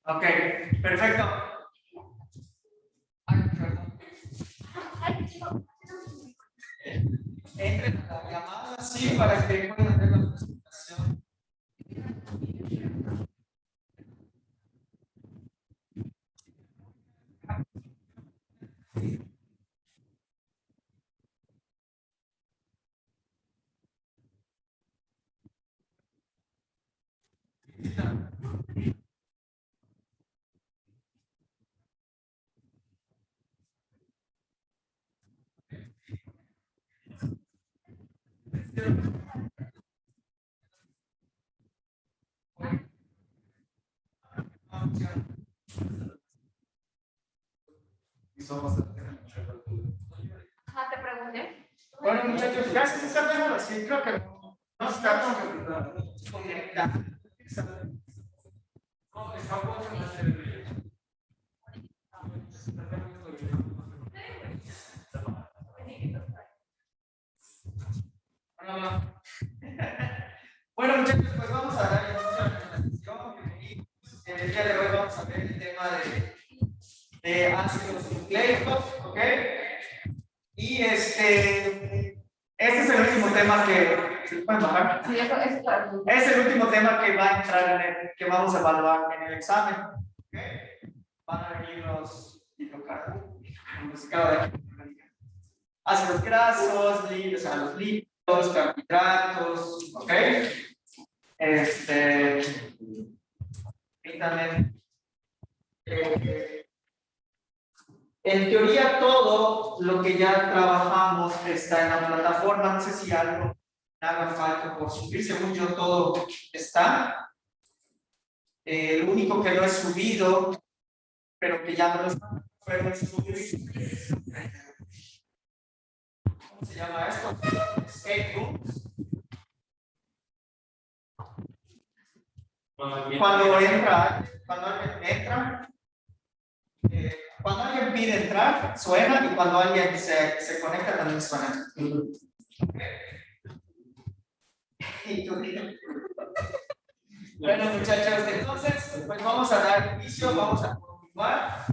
Ok, perfecto. Entre la llamada, sí, para que puedan ver la presentación. Te pregunté. Bueno, muchachos, ya se está viendo así, creo que no está conectado. No, está bueno, muchachos, pues vamos a dar inicio a la presentación y el día de hoy vamos a ver el tema de ácidos nucleicos, ¿ok? Y este es el último tema que ¿se pueden bajar? Sí, eso es claro. Es el último tema que va a entrar que vamos a evaluar en el examen, ¿ok? Van a venir los ácidos grasos, o sea, los lípidos, carbohidratos, ¿ok? Y también, en teoría todo lo que ya trabajamos está en la plataforma, no sé si algo haga falta por subir, según yo todo está. Lo único que no he subido, pero que ya me lo están subir. ¿Cómo se llama esto? Escape rooms. Cuando alguien entra, cuando alguien pide entrar, suena, y cuando alguien se conecta también suena. Bueno, muchachos, entonces, pues vamos a dar inicio, vamos a continuar.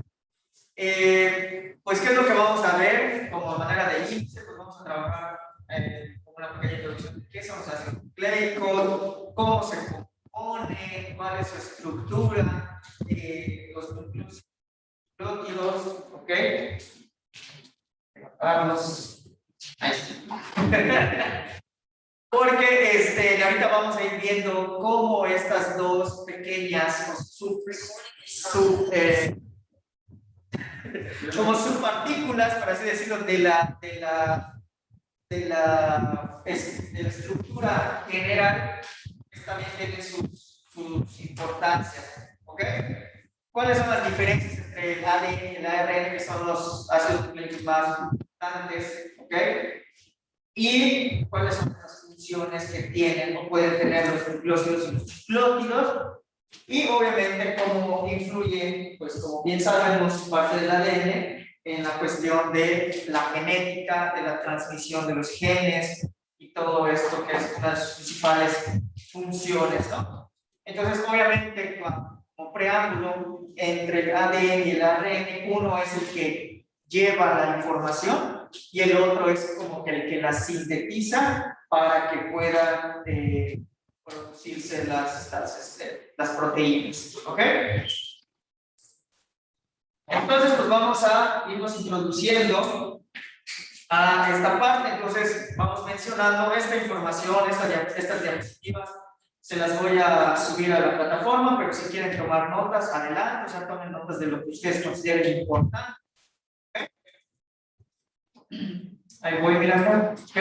Pues, ¿qué es lo que vamos a ver como manera de índice? Pues vamos a trabajar con una pequeña introducción de qué son los ácidos nucleicos, cómo se compone, cuál es su estructura, los nucleótidos, ¿ok? Vamos. Ahí está. Porque ahorita vamos a ir viendo cómo estas dos pequeñas como subpartículas, por así decirlo, de la estructura general, también tienen sus importancias, ¿ok? ¿Cuáles son las diferencias entre el ADN y el ARN, que son los ácidos nucleicos más importantes, ¿ok? Y cuáles son las funciones que tienen o pueden tener los nucleósidos y los nucleótidos, y obviamente cómo influyen, pues como bien sabemos, parte del ADN en la cuestión de la genética, de la transmisión de los genes y todo esto, que es una de sus principales funciones, ¿no? Entonces, obviamente, como preámbulo, entre el ADN y el ARN, uno es el que lleva la información y el otro es como que el que la sintetiza para que puedan producirse las proteínas, ¿ok? Entonces, pues vamos a irnos introduciendo a esta parte. Entonces, vamos mencionando esta información, estas diapositivas, se las voy a subir a la plataforma, pero si quieren tomar notas, adelante, o sea, tomen notas de lo que ustedes consideren importante. Ahí voy mirando, ¿ok?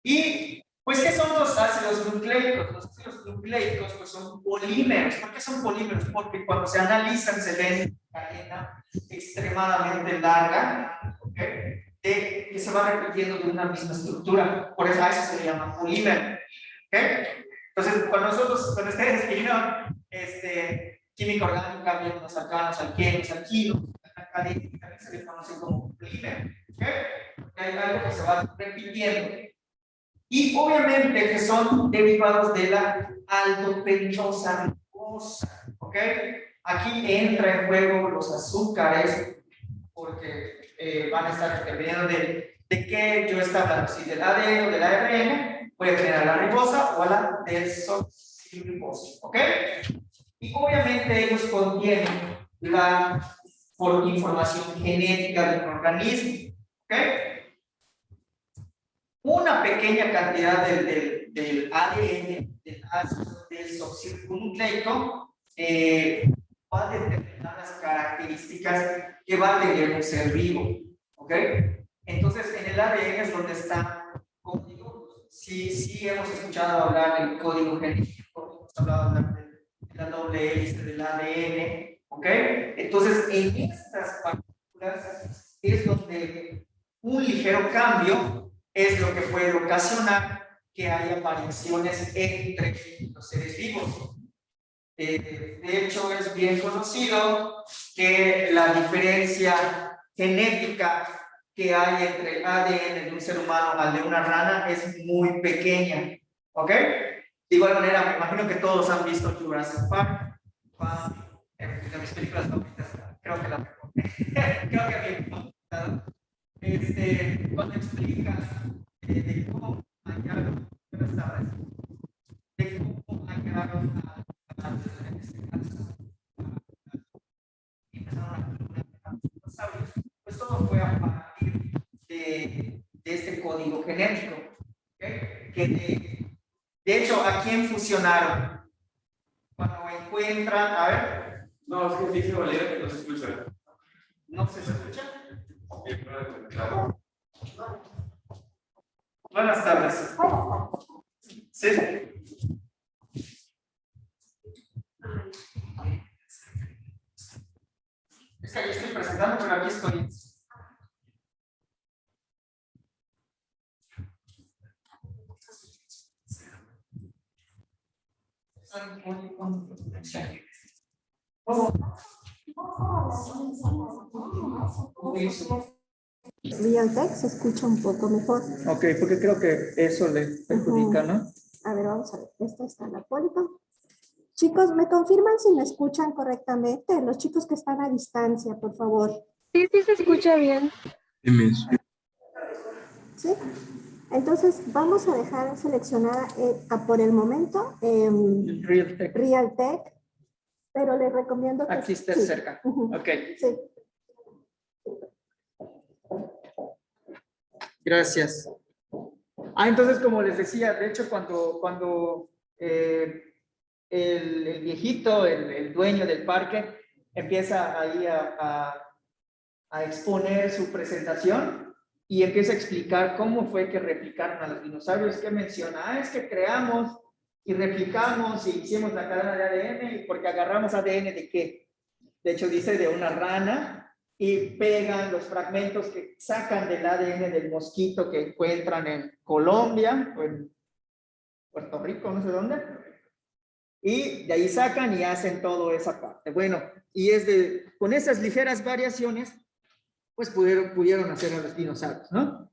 Y, pues, ¿qué son los ácidos nucleicos? Los ácidos nucleicos, pues, son polímeros. ¿Por qué son polímeros? Porque cuando se analizan se ven cadena extremadamente larga, ¿ok? Que se va repitiendo de una misma estructura. Por eso a eso se le llama polímero, ¿ok? Entonces, cuando ustedes escribieron química orgánica, bienos alcanos, alquenos, alquinos, también se le conoce como polímero, ¿ok? Hay algo que se va repitiendo. Y obviamente que son derivados de la aldoperidosa glucosa, ¿ok? Aquí entra en juego los azúcares, porque van a estar dependiendo de qué yo está hablando, si del ADN o del ARN, voy a tener a la ribosa o a la desoxirribosa, ¿ok? Y obviamente ellos contienen la información genética del organismo, ¿ok? Una pequeña cantidad del ADN, del ácido desoxirribonucleico, va a determinar las características que va a tener un ser vivo, ¿ok? Entonces, en el ADN es donde está código. Sí hemos escuchado hablar del código genético, hemos hablado de la doble hélice del ADN, ¿ok? Entonces, en estas partículas es donde un ligero cambio es lo que puede ocasionar que haya variaciones entre los seres vivos. De hecho, es bien conocido que la diferencia genética que hay entre el ADN de un ser humano al de una rana es muy pequeña, ¿ok? De igual manera, me imagino que todos han visto Jurassic Park, de mis películas favoritas, creo que la mejor. Creo que a mí, cuando explica de cómo hallaron, de cómo hallaron en este caso, empezaron a dinosaurios, pues todo fue a partir de este código genético, ¿okay? Que de hecho, ¿a quién fusionaron? Cuando encuentran, a ver. No, es que dice Valeria que no se escucha. ¿No se escucha? Claro. Buenas tardes. Sí. Es que ahí estoy presentando, pero aquí estoy. Realtek se escucha un poco mejor. Ok, porque creo que eso le perjudica, ¿no? A ver, vamos a ver. Esta está la Polito. Chicos, ¿me confirman si me escuchan correctamente? Los chicos que están a distancia, por favor. Sí, sí se escucha bien. ¿Sí? Entonces, vamos a dejar seleccionada por el momento Realtek. Realtek, pero les recomiendo que... Aquí está sí. cerca. Ok. Sí. Gracias. Entonces, como les decía, de hecho, cuando el viejito, el dueño del parque, empieza ahí a exponer su presentación y empieza a explicar cómo fue que replicaron a los dinosaurios, que menciona, es que creamos y replicamos y hicimos la cadena de ADN, porque agarramos ADN de qué? De hecho, dice de una rana, y pegan los fragmentos que sacan del ADN del mosquito que encuentran en Colombia o en Puerto Rico, no sé dónde, y de ahí sacan y hacen toda esa parte. Bueno, y con esas ligeras variaciones, pues pudieron hacer a los dinosaurios, ¿no?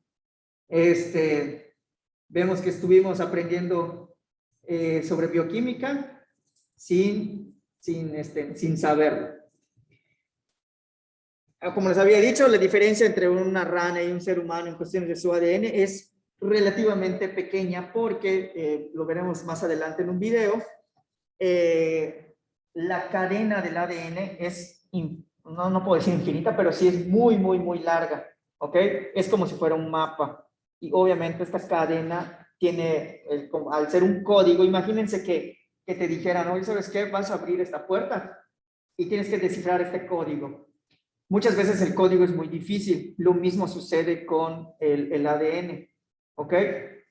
Vemos que estuvimos aprendiendo sobre bioquímica sin saberlo. Como les había dicho, la diferencia entre una rana y un ser humano en cuestiones de su ADN es relativamente pequeña porque, lo veremos más adelante en un video, la cadena del ADN es, no puedo decir infinita, pero sí es muy, muy, muy larga, ¿ok? Es como si fuera un mapa. Y obviamente esta cadena tiene, al ser un código, imagínense que te dijeran, oye, ¿sabes qué? Vas a abrir esta puerta y tienes que descifrar este código. Muchas veces el código es muy difícil. Lo mismo sucede con el ADN, ¿ok?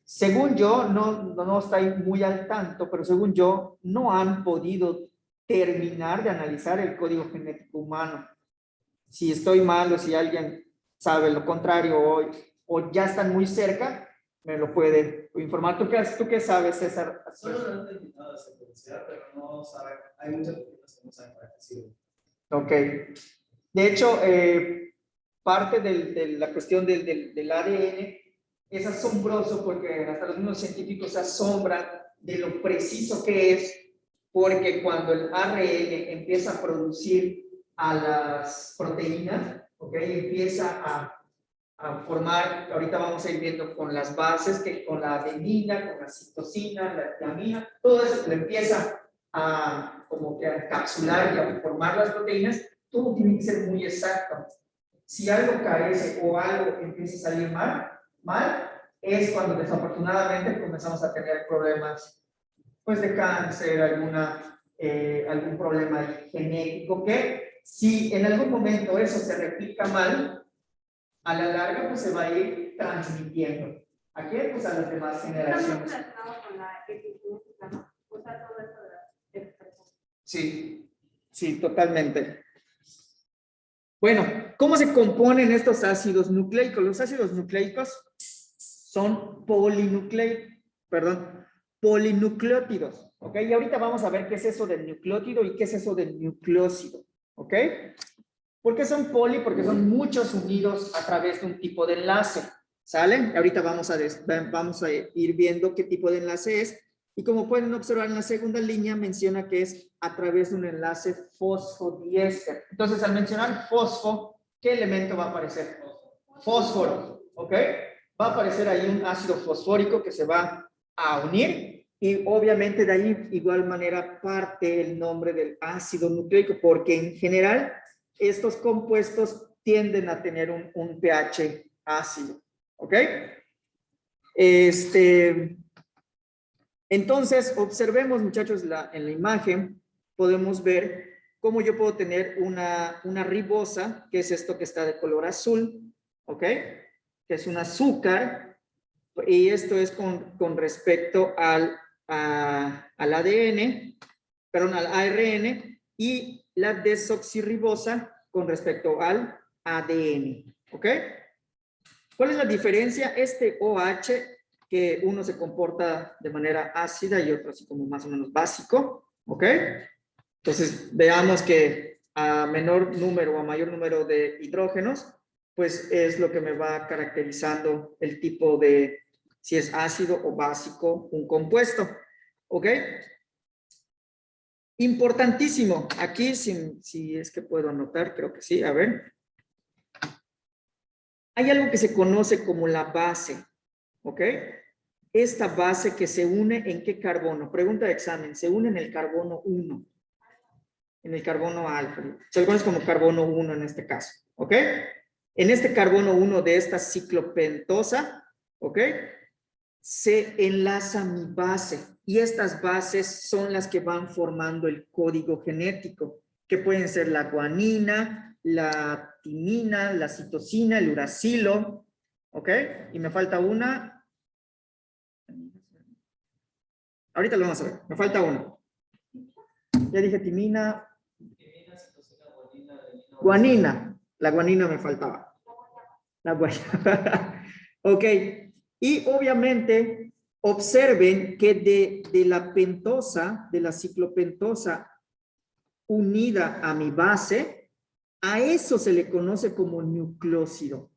Según yo, no estoy muy al tanto, pero según yo, no han podido terminar de analizar el código genético humano. Si estoy mal o si alguien sabe lo contrario o ya están muy cerca, me lo puede informar. ¿Tú qué sabes, César? Solo lo han terminado de secuenciar, pero no saben. Hay muchas personas que no saben para qué sirve. Ok. De hecho, parte de la cuestión del ADN es asombroso porque hasta los mismos científicos se asombran de lo preciso que es porque cuando el ARN empieza a producir a las proteínas, ¿ok? Empieza a formar, ahorita vamos a ir viendo con las bases, que con la adenina, con la citosina, la tiamina, todo eso le empieza a como que a encapsular y a formar las proteínas, todo tiene que ser muy exacto. Si algo carece o algo empieza a salir mal, es cuando desafortunadamente comenzamos a tener problemas pues de cáncer, algún problema genético, que si en algún momento eso se replica mal, a la larga pues se va a ir transmitiendo. Aquí pues a las demás generaciones. Sí, sí, totalmente. Bueno, ¿cómo se componen estos ácidos nucleicos? Los ácidos nucleicos son polinucleótidos, ¿ok? Y ahorita vamos a ver qué es eso del nucleótido y qué es eso del nucleósido, ¿ok? ¿Por qué son poli? Porque son muchos unidos a través de un tipo de enlace, ¿sale? Ahorita vamos a ir viendo qué tipo de enlace es. Y como pueden observar en la segunda línea menciona que es a través de un enlace fosfodiéster. Entonces, al mencionar fosfo, ¿qué elemento va a aparecer? Fósforo, ¿ok? Va a aparecer ahí un ácido fosfórico que se va a unir y obviamente de ahí igual manera parte el nombre del ácido nucleico, porque en general estos compuestos tienden a tener un pH ácido, ¿ok? Entonces, observemos, muchachos, en la imagen, podemos ver cómo yo puedo tener una ribosa, que es esto que está de color azul, ¿ok? Que es un azúcar, y esto es con respecto al ADN, perdón, al ARN, y la desoxirribosa con respecto al ADN, ¿ok? ¿Cuál es la diferencia? Este OH, que uno se comporta de manera ácida y otro así como más o menos básico, ¿ok? Entonces, veamos que a menor número o a mayor número de hidrógenos, pues es lo que me va caracterizando el tipo de, si es ácido o básico, un compuesto, ¿ok? Importantísimo, aquí si es que puedo anotar, creo que sí, a ver. Hay algo que se conoce como la base, ¿ok? Esta base que se une ¿en qué carbono? Pregunta de examen, se une en el carbono 1, en el carbono alfa. Se le conoce como carbono 1 en este caso, ¿ok? En este carbono 1 de esta ciclopentosa, ¿ok? Se enlaza mi base y estas bases son las que van formando el código genético, que pueden ser la guanina, la timina, la citosina, el uracilo, ¿ok? Y me falta una. Ahorita lo vamos a ver, me falta una. Ya dije timina. Guanina, la guanina me faltaba. La guanina. Ok, y obviamente observen que de la pentosa, de la ciclopentosa unida a mi base, a eso se le conoce como nucleósido.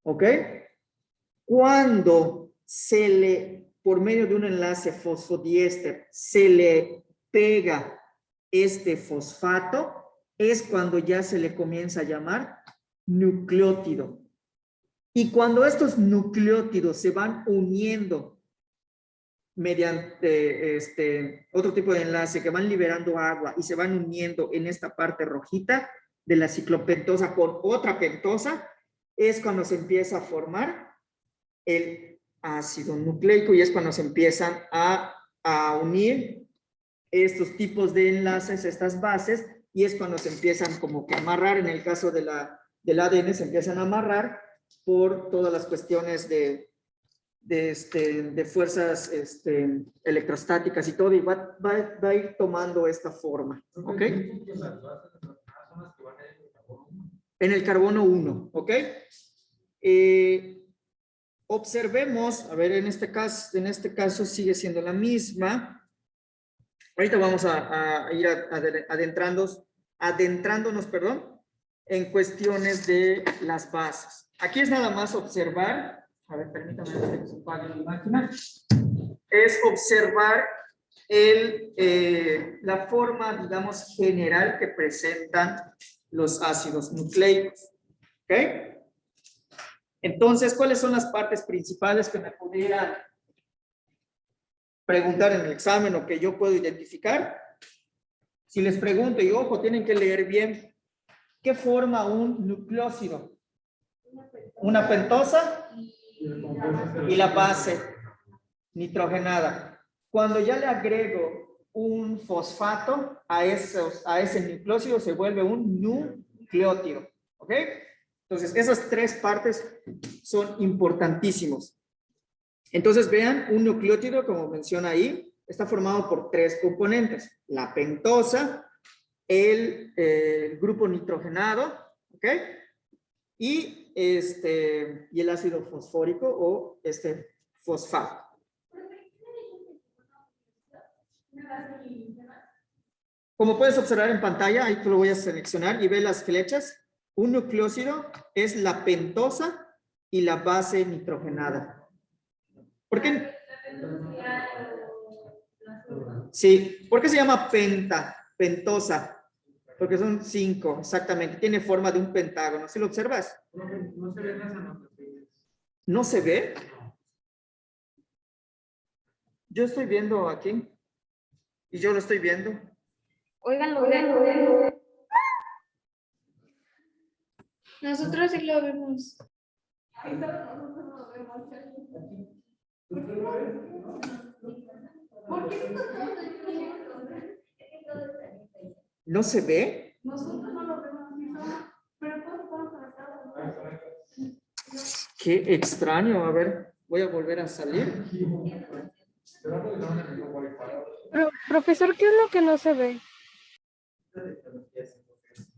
¿Ok? Cuando por medio de un enlace fosfodiéster, se le pega este fosfato, es cuando ya se le comienza a llamar nucleótido. Y cuando estos nucleótidos se van uniendo mediante otro tipo de enlace que van liberando agua y se van uniendo en esta parte rojita de la ciclopentosa con otra pentosa, es cuando se empieza a formar el ácido nucleico y es cuando se empiezan a unir estos tipos de enlaces, estas bases, y es cuando se empiezan como que a amarrar. En el caso del ADN se empiezan a amarrar por todas las cuestiones de fuerzas electrostáticas y todo, y va a ir tomando esta forma, ¿ok? En el carbono 1, ¿ok? Observemos, a ver, en este caso sigue siendo la misma. Ahorita vamos a ir adentrándonos, en cuestiones de las bases. Aquí es nada más observar, a ver, permítame que se apague la máquina, es observar la forma, digamos, general que presentan los ácidos nucleicos. ¿Ok? Entonces, ¿cuáles son las partes principales que me pudieran preguntar en el examen o que yo puedo identificar? Si les pregunto, y ojo, tienen que leer bien, ¿qué forma un nucleósido? Una pentosa y la base nitrogenada. Cuando ya le agrego un fosfato a ese nucleósido, se vuelve un nucleótido. ¿Ok? Entonces, esas tres partes son importantísimos. Entonces, vean, un nucleótido, como menciona ahí, está formado por tres componentes. La pentosa, el grupo nitrogenado, ¿ok? Y el ácido fosfórico o fosfato. Como puedes observar en pantalla, ahí te lo voy a seleccionar y ve las flechas. Un nucleósido es la pentosa y la base nitrogenada. ¿Por qué? Sí, ¿por qué se llama pentosa? Porque son 5, exactamente. Tiene forma de un pentágono. ¿Sí lo observas? No se ven las anotaciones. ¿No se ve? Yo estoy viendo aquí. Y yo lo estoy viendo. Óiganlo. Nosotros sí lo vemos. ¿No se ve? Nosotros no lo vemos, pero todos estamos conectados. Qué extraño. A ver, voy a volver a salir. Profesor, ¿qué es lo que no se ve?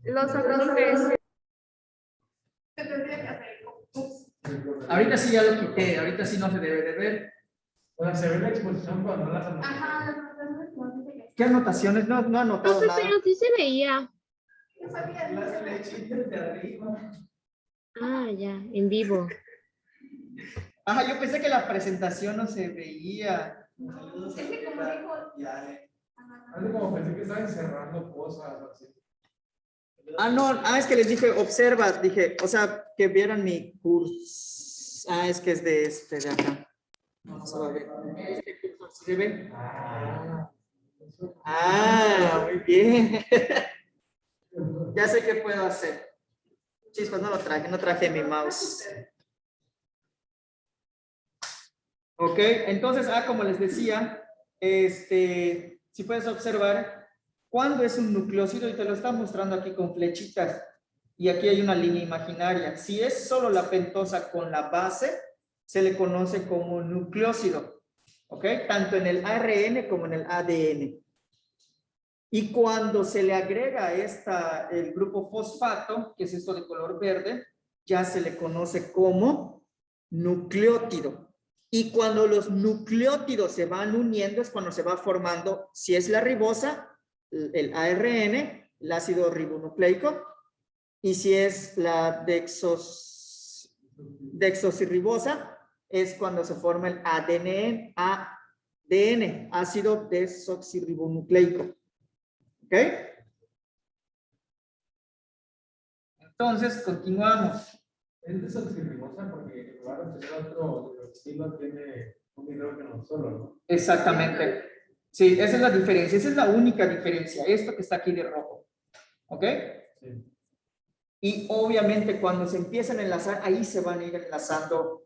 Los apuntes. Ahorita sí ya lo quité. Ahorita sí no se debe de ver. O sea, se ve la exposición, pero no las anotaciones. Ajá, ¿Qué anotaciones? No he anotado Profe, nada. pero sí se veía. Las flechitas de arriba. Ah, ya, en vivo. Ajá, yo pensé que la presentación no se veía. Saludos. Es que como dijo. Algo como pensé que estaba encerrando cosas así. Ah, no, es que les dije, observa, dije, o sea, que vieran mi curso. Ah, es que es de acá. No se va a ver. ¿Se ve? Ah, muy bien. Ya sé qué puedo hacer. Chispas, no traje mi mouse. Ok, entonces, como les decía, si puedes observar, ¿cuándo es un nucleósido? Y te lo está mostrando aquí con flechitas. Y aquí hay una línea imaginaria. Si es solo la pentosa con la base, se le conoce como nucleósido. ¿Ok? Tanto en el ARN como en el ADN. Y cuando se le agrega el grupo fosfato, que es esto de color verde, ya se le conoce como nucleótido. Y cuando los nucleótidos se van uniendo es cuando se va formando, si es la ribosa, el ARN, el ácido ribonucleico, y si es la desoxirribosa, es cuando se forma el ADN, ácido desoxirribonucleico. ¿Ok? Entonces, continuamos. Es desoxirribosa porque claro que otro estilo tiene un hidrógeno solo, ¿no? Exactamente. Sí, esa es la diferencia. Esa es la única diferencia. Esto que está aquí de rojo. ¿Ok? Sí. Y obviamente cuando se empiezan a enlazar, ahí se van a ir enlazando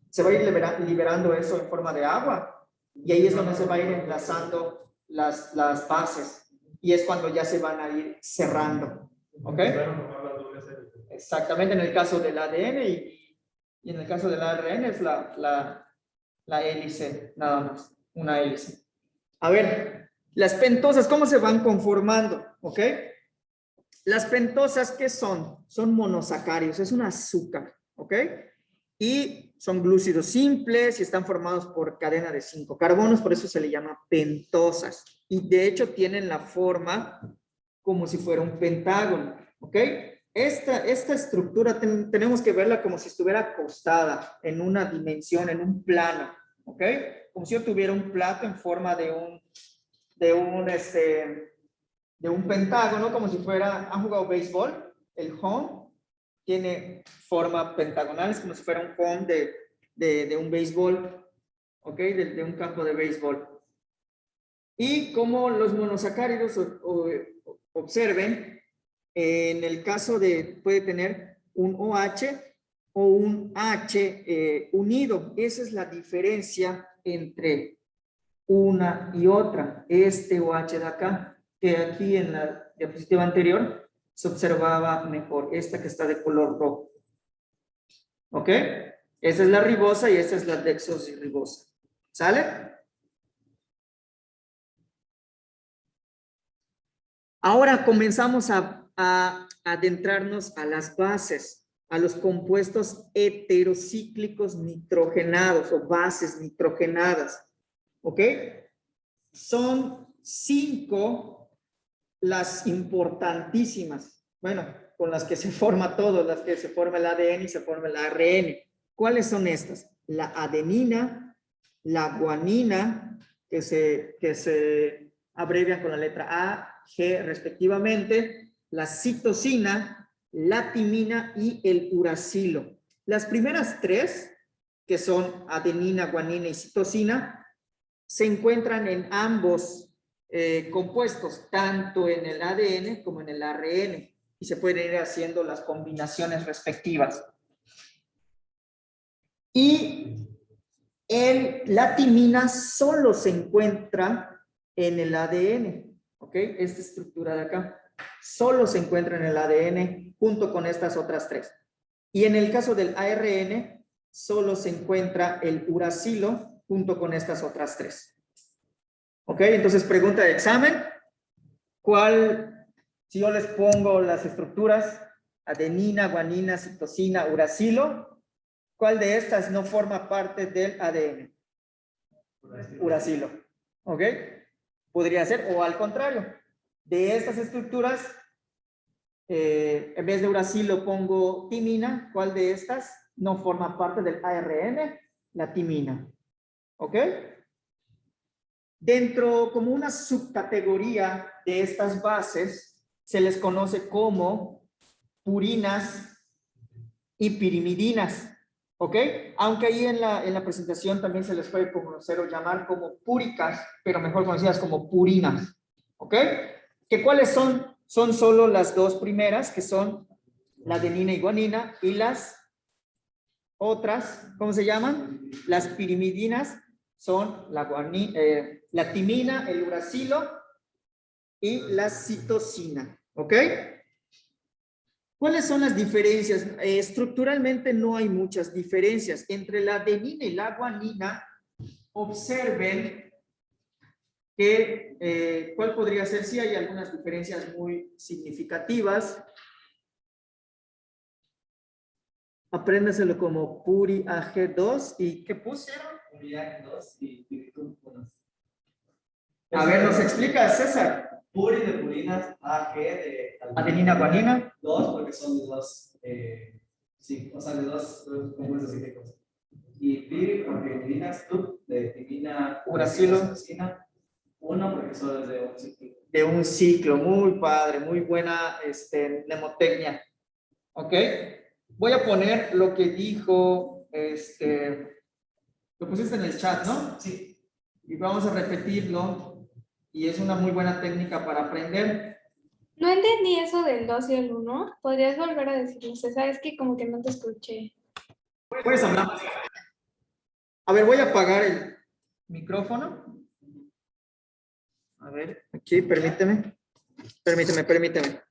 se va a ir liberando eso en forma de agua. Y ahí es donde se va a ir enlazando las bases. Y es cuando ya se van a ir cerrando. ¿Ok? Exactamente, en el caso del ADN y en el caso del ARN es la hélice, nada más, una hélice. A ver, las pentosas, ¿cómo se van conformando? ¿Ok? Las pentosas, ¿qué son? Son monosacáridos, es un azúcar, ¿ok? Y son glúcidos simples y están formados por cadena de 5 carbonos, por eso se le llama pentosas. Y de hecho tienen la forma como si fuera un pentágono, ¿ok? Esta estructura tenemos que verla como si estuviera acostada en una dimensión, en un plano, ¿ok? Como si yo tuviera un plato en forma de un pentágono, como si fuera, ¿han jugado béisbol? El home tiene forma pentagonal, es como si fuera un home de un béisbol, ¿ok? De un campo de béisbol. Y como los monosacáridos, observen, en el caso puede tener un OH o un H unido. Esa es la diferencia entre una y otra. Este OH de acá, que aquí en la diapositiva anterior se observaba mejor. Esta que está de color rojo. ¿Ok? Esa es la ribosa y esta es la desoxirribosa. ¿Sale? Ahora comenzamos a adentrarnos a las bases, a los compuestos heterocíclicos nitrogenados o bases nitrogenadas. ¿Ok? Son 5 las importantísimas. Bueno, con las que se forma todo, las que se forma el ADN y se forma el ARN. ¿Cuáles son estas? La adenina, la guanina, que se abrevian con la letra A, G respectivamente, la citosina, la timina y el uracilo. Las primeras 3, que son adenina, guanina y citosina, se encuentran en ambos compuestos, tanto en el ADN como en el ARN, y se pueden ir haciendo las combinaciones respectivas. Y la timina solo se encuentra en el ADN, ¿ok? Esta estructura de acá solo se encuentra en el ADN junto con estas otras 3. Y en el caso del ARN, solo se encuentra el uracilo junto con estas otras 3. ¿Ok? Entonces, pregunta de examen. Si yo les pongo las estructuras, adenina, guanina, citosina, uracilo, ¿cuál de estas no forma parte del ADN? Uracilo. ¿Ok? Podría ser, o al contrario, de estas estructuras, en vez de uracilo pongo timina, ¿cuál de estas no forma parte del ARN? La timina. ¿Ok? Dentro, como una subcategoría de estas bases, se les conoce como purinas y pirimidinas, ¿ok? Aunque ahí en la presentación también se les puede conocer o llamar como púricas, pero mejor conocidas como purinas, ¿ok? ¿Que cuáles son? Son solo las 2 primeras, que son la adenina y guanina, y las otras, ¿cómo se llaman? Las pirimidinas son la timina, el uracilo y la citosina, ¿ok? ¿Cuáles son las diferencias? Estructuralmente no hay muchas diferencias. Entre la adenina y la guanina, observen que, ¿cuál podría ser? Sí hay algunas diferencias muy significativas. Apréndaselo como Puri AG2 y ¿qué pusieron? Puri AG2 y Piritum 1. A ver, ¿nos explica, César? Puri de purinas, AG de Adenina, guanina. 2 porque son de 2, sí, o sea, de 2 compuestos cíclicos. Y Piri porque pirinas, tú, de timina, uracilo. 1 porque son de un ciclo. De un ciclo, muy padre, muy buena mnemotecnia. ¿Ok? Voy a poner lo que dijo, lo pusiste en el chat, ¿no? Sí. Y vamos a repetirlo. Y es una muy buena técnica para aprender. No entendí eso del 2 y el 1. ¿Podrías volver a decirlo? César, es que como que no te escuché. ¿Puedes hablar? A ver, voy a apagar el micrófono. A ver, aquí, permíteme. Permíteme.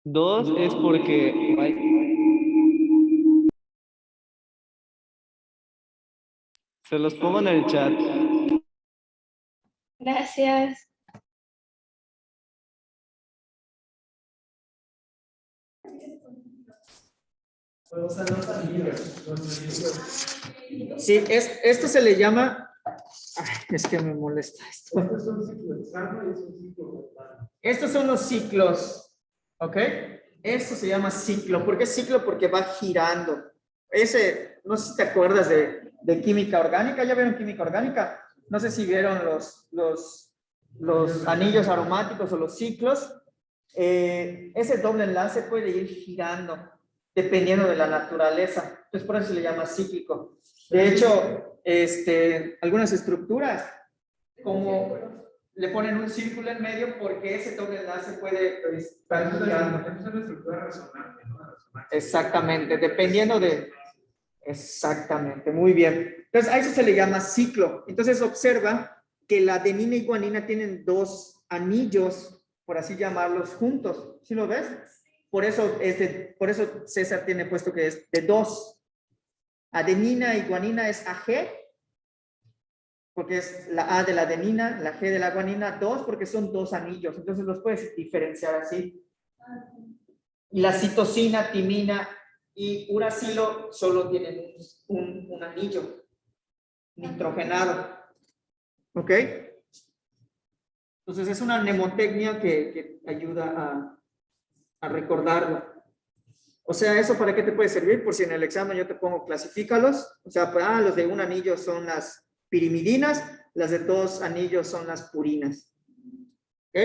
2 es porque se los pongo en el chat. Gracias. Sí, esto se le llama... Ay, es que me molesta esto. Estos son ciclos externos y es un ciclo total. Estos son los ciclos, ¿ok? Esto se llama ciclo. ¿Por qué ciclo? Porque va girando. Ese, no sé si te acuerdas de química orgánica. ¿Ya vieron química orgánica? No sé si vieron los anillos aromáticos o los ciclos. Ese doble enlace puede ir girando dependiendo de la naturaleza. Entonces, por eso se le llama cíclico. De hecho, algunas estructuras como le ponen un círculo en medio porque ese doble enlace puede estar girando. Es una estructura resonante, ¿no? Exactamente, dependiendo de... Exactamente, muy bien. Entonces, a eso se le llama ciclo. Entonces, observa que la adenina y guanina tienen dos anillos, por así llamarlos, juntos. ¿Sí lo ves? Por eso César tiene puesto que es de dos. Adenina y guanina es AG, porque es la A de la adenina, la G de la guanina, dos, porque son dos anillos. Entonces, los puedes diferenciar así. Y la citosina, timina y uracilo solo tienen un anillo nitrogenado. ¿Ok? Entonces es una mnemotecnia que ayuda a recordarlo. O sea, ¿eso para qué te puede servir? Por si en el examen yo te pongo clasifícalos. O sea, pues, los de un anillo son las pirimidinas, las de dos anillos son las purinas. ¿Ok?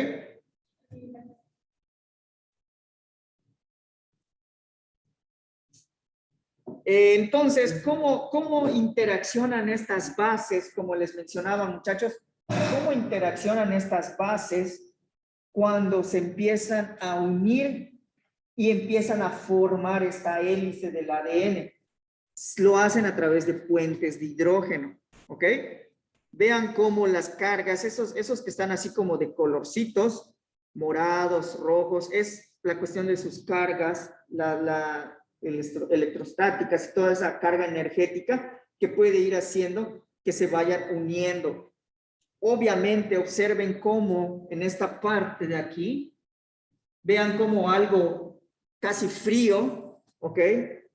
Entonces, ¿cómo interaccionan estas bases? Como les mencionaba, muchachos, ¿cómo interaccionan estas bases cuando se empiezan a unir y empiezan a formar esta hélice del ADN? Lo hacen a través de puentes de hidrógeno, ¿ok? Vean cómo las cargas, esos que están así como de colorcitos, morados, rojos, es la cuestión de sus cargas, electrostáticas y toda esa carga energética que puede ir haciendo que se vayan uniendo. Obviamente observen cómo en esta parte de aquí, vean cómo algo casi frío, ¿ok?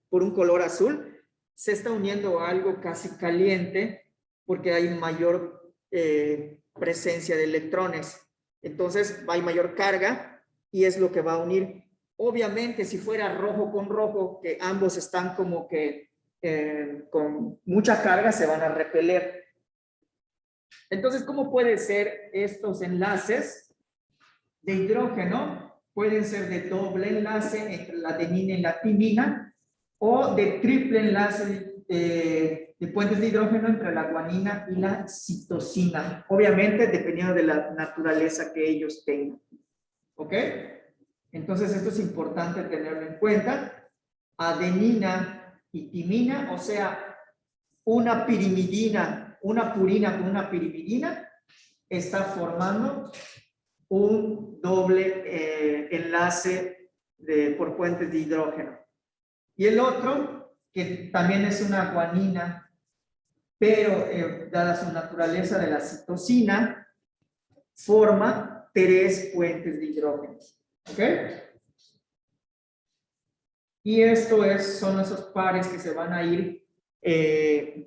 Por un color azul, se está uniendo a algo casi caliente porque hay mayor presencia de electrones. Entonces hay mayor carga y es lo que va a unir. Obviamente, si fuera rojo con rojo, que ambos están como que con mucha carga, se van a repeler. Entonces, ¿cómo pueden ser estos enlaces de hidrógeno? Pueden ser de doble enlace entre la adenina y la timina, o de triple enlace de puentes de hidrógeno entre la guanina y la citosina. Obviamente, dependiendo de la naturaleza que ellos tengan. ¿Ok? Entonces, esto es importante tenerlo en cuenta. Adenina y timina, o sea, una pirimidina, una purina con una pirimidina, está formando un doble enlace por puentes de hidrógeno. Y el otro, que también es una guanina, pero dada su naturaleza de la citosina, forma 3 puentes de hidrógeno. ¿Ok? Y esto son esos pares que se van a ir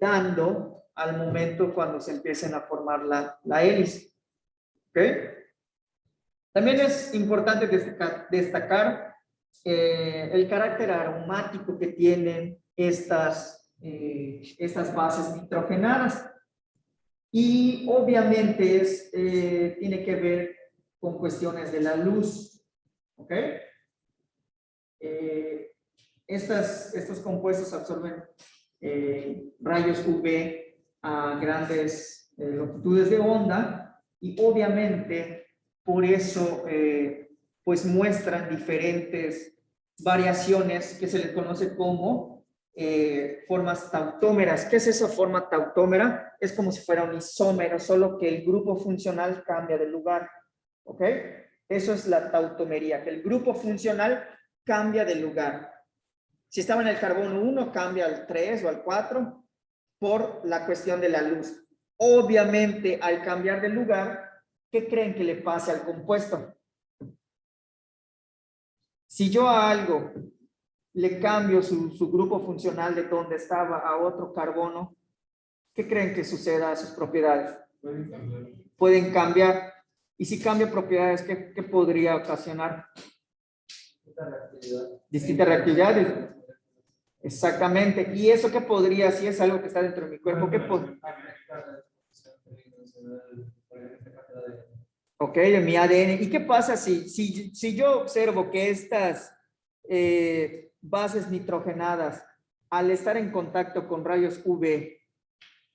dando al momento cuando se empiecen a formar la hélice. ¿Ok? También es importante destacar el carácter aromático que tienen estas bases nitrogenadas. Y obviamente tiene que ver con cuestiones de la luz. ¿Ok? Estos compuestos absorben rayos UV a grandes longitudes de onda y obviamente por eso pues muestran diferentes variaciones que se les conoce como formas tautómeras. ¿Qué es esa forma tautómera? Es como si fuera un isómero, solo que el grupo funcional cambia de lugar. ¿Ok? Eso es la tautomería, que el grupo funcional cambia de lugar. Si estaba en el carbono 1, cambia al 3 o al 4 por la cuestión de la luz. Obviamente, al cambiar de lugar, ¿qué creen que le pase al compuesto? Si yo a algo le cambio su grupo funcional de donde estaba a otro carbono, ¿qué creen que suceda a sus propiedades? Pueden cambiar. Y si cambia propiedades, ¿qué podría ocasionar? Distinta reactividad. Exactamente. ¿Y eso qué podría, si es algo que está dentro de mi cuerpo, qué podría? Ok, de mi ADN. ¿Y qué pasa si yo observo que estas bases nitrogenadas, al estar en contacto con rayos UV,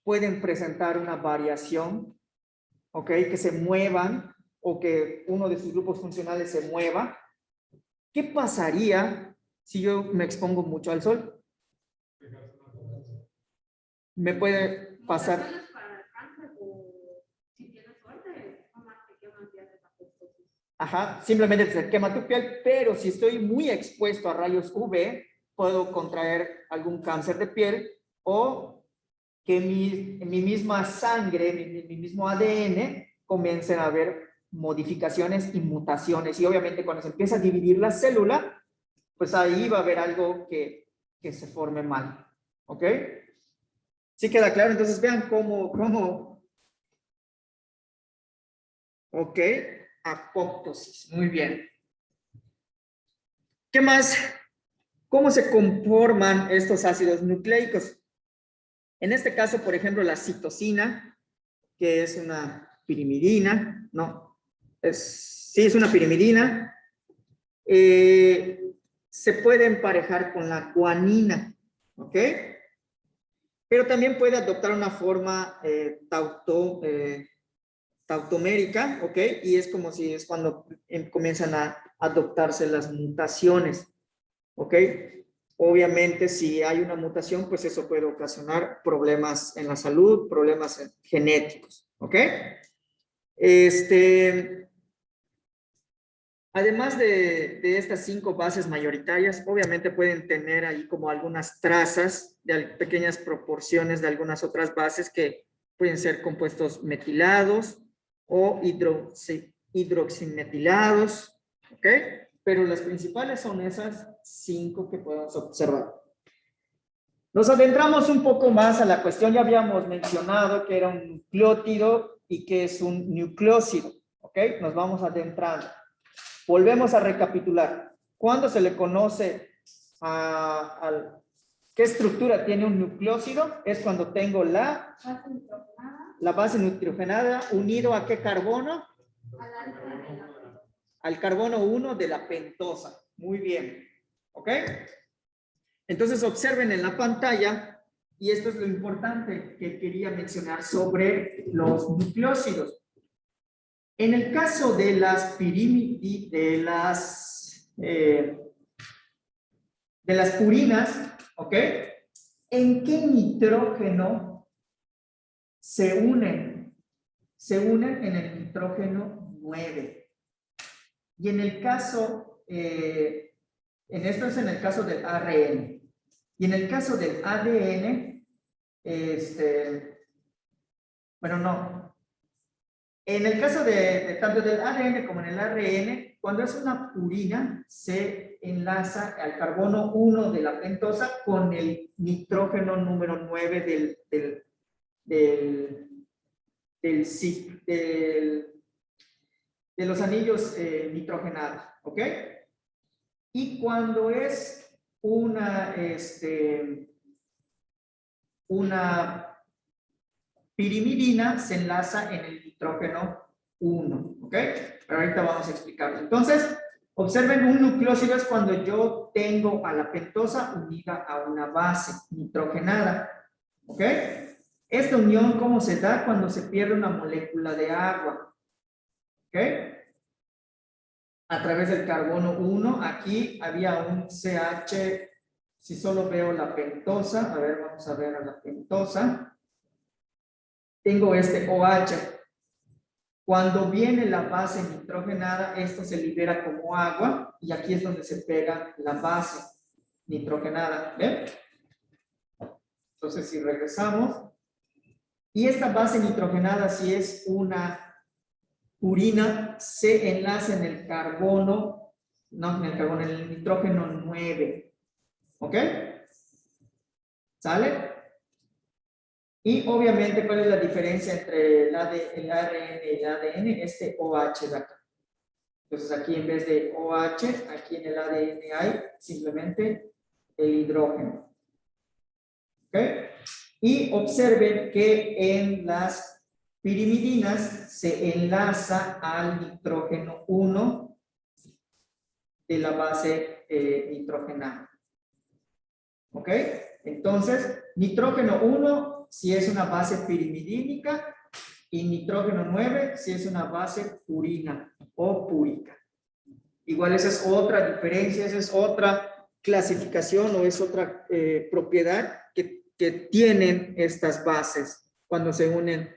pueden presentar una variación, ok, que se muevan o que uno de sus grupos funcionales se mueva? ¿Qué pasaría si yo me expongo mucho al sol? Me puede pasar. Ajá, simplemente se quema tu piel, pero si estoy muy expuesto a rayos UV, puedo contraer algún cáncer de piel o que en mi misma sangre, mi mismo ADN, comiencen a haber modificaciones y mutaciones. Y obviamente cuando se empieza a dividir la célula, pues ahí va a haber algo que se forme mal. ¿Ok? ¿Sí queda claro? Entonces vean cómo. Ok, apoptosis. Muy bien. ¿Qué más? ¿Cómo se conforman estos ácidos nucleicos? En este caso, por ejemplo, la citosina, que es una pirimidina, no, sí es una pirimidina, se puede emparejar con la guanina, ¿ok? Pero también puede adoptar una forma tautomérica, ¿ok? Y es como si es cuando comienzan a adoptarse las mutaciones, ¿ok? Obviamente, si hay una mutación, pues eso puede ocasionar problemas en la salud, problemas genéticos, ¿ok? Además de estas 5 bases mayoritarias, obviamente pueden tener ahí como algunas trazas de pequeñas proporciones de algunas otras bases que pueden ser compuestos metilados o hidroximetilados, ¿ok? Pero las principales son esas 5 que podemos observar. Nos adentramos un poco más a la cuestión. Ya habíamos mencionado que era un nucleótido y que es un nucleósido, ¿ok? Nos vamos adentrando. Volvemos a recapitular. ¿Cuándo se le conoce qué estructura tiene un nucleósido? Es cuando tengo la base nitrogenada unido a qué carbono? Al carbono 1 de la pentosa. Muy bien. ¿Ok? Entonces observen en la pantalla, y esto es lo importante que quería mencionar sobre los nucleósidos. En el caso de las purinas, ¿ok? ¿En qué nitrógeno se unen? Se unen en el nitrógeno 9. Y en el caso, esto es en el caso del ARN. Y en el caso del ADN, bueno, no. En el caso de tanto del ADN como en el ARN, cuando es una purina, se enlaza al carbono 1 de la pentosa con el nitrógeno número 9 de los anillos nitrogenados, ¿ok? Y cuando es una pirimidina, se enlaza en el nitrógeno 1, ¿ok? Pero ahorita vamos a explicarlo. Entonces, observen, un nucleósido es cuando yo tengo a la pentosa unida a una base nitrogenada, ¿ok? Esta unión, ¿cómo se da? Cuando se pierde una molécula de agua, ¿ok? A través del carbono 1, aquí había un CH, si solo veo la pentosa, a ver, vamos a ver a la pentosa. Tengo este OH. Cuando viene la base nitrogenada, esto se libera como agua y aquí es donde se pega la base nitrogenada. ¿Ven? Entonces, si regresamos, y esta base nitrogenada, si es una purina, se enlaza en el carbono, no en el carbono, en el nitrógeno 9. ¿Ok? ¿Sale? Y obviamente, ¿cuál es la diferencia entre el ARN y el ADN? Este OH de acá. Entonces aquí en vez de OH, aquí en el ADN hay simplemente el hidrógeno. ¿Ok? Y observen que en las pirimidinas se enlaza al nitrógeno 1 de la base nitrogenada. ¿Ok? Entonces, nitrógeno 1 si es una base pirimidínica y nitrógeno 9 si es una base purina o púrica. Igual esa es otra diferencia, esa es otra clasificación o es otra propiedad que tienen estas bases cuando se unen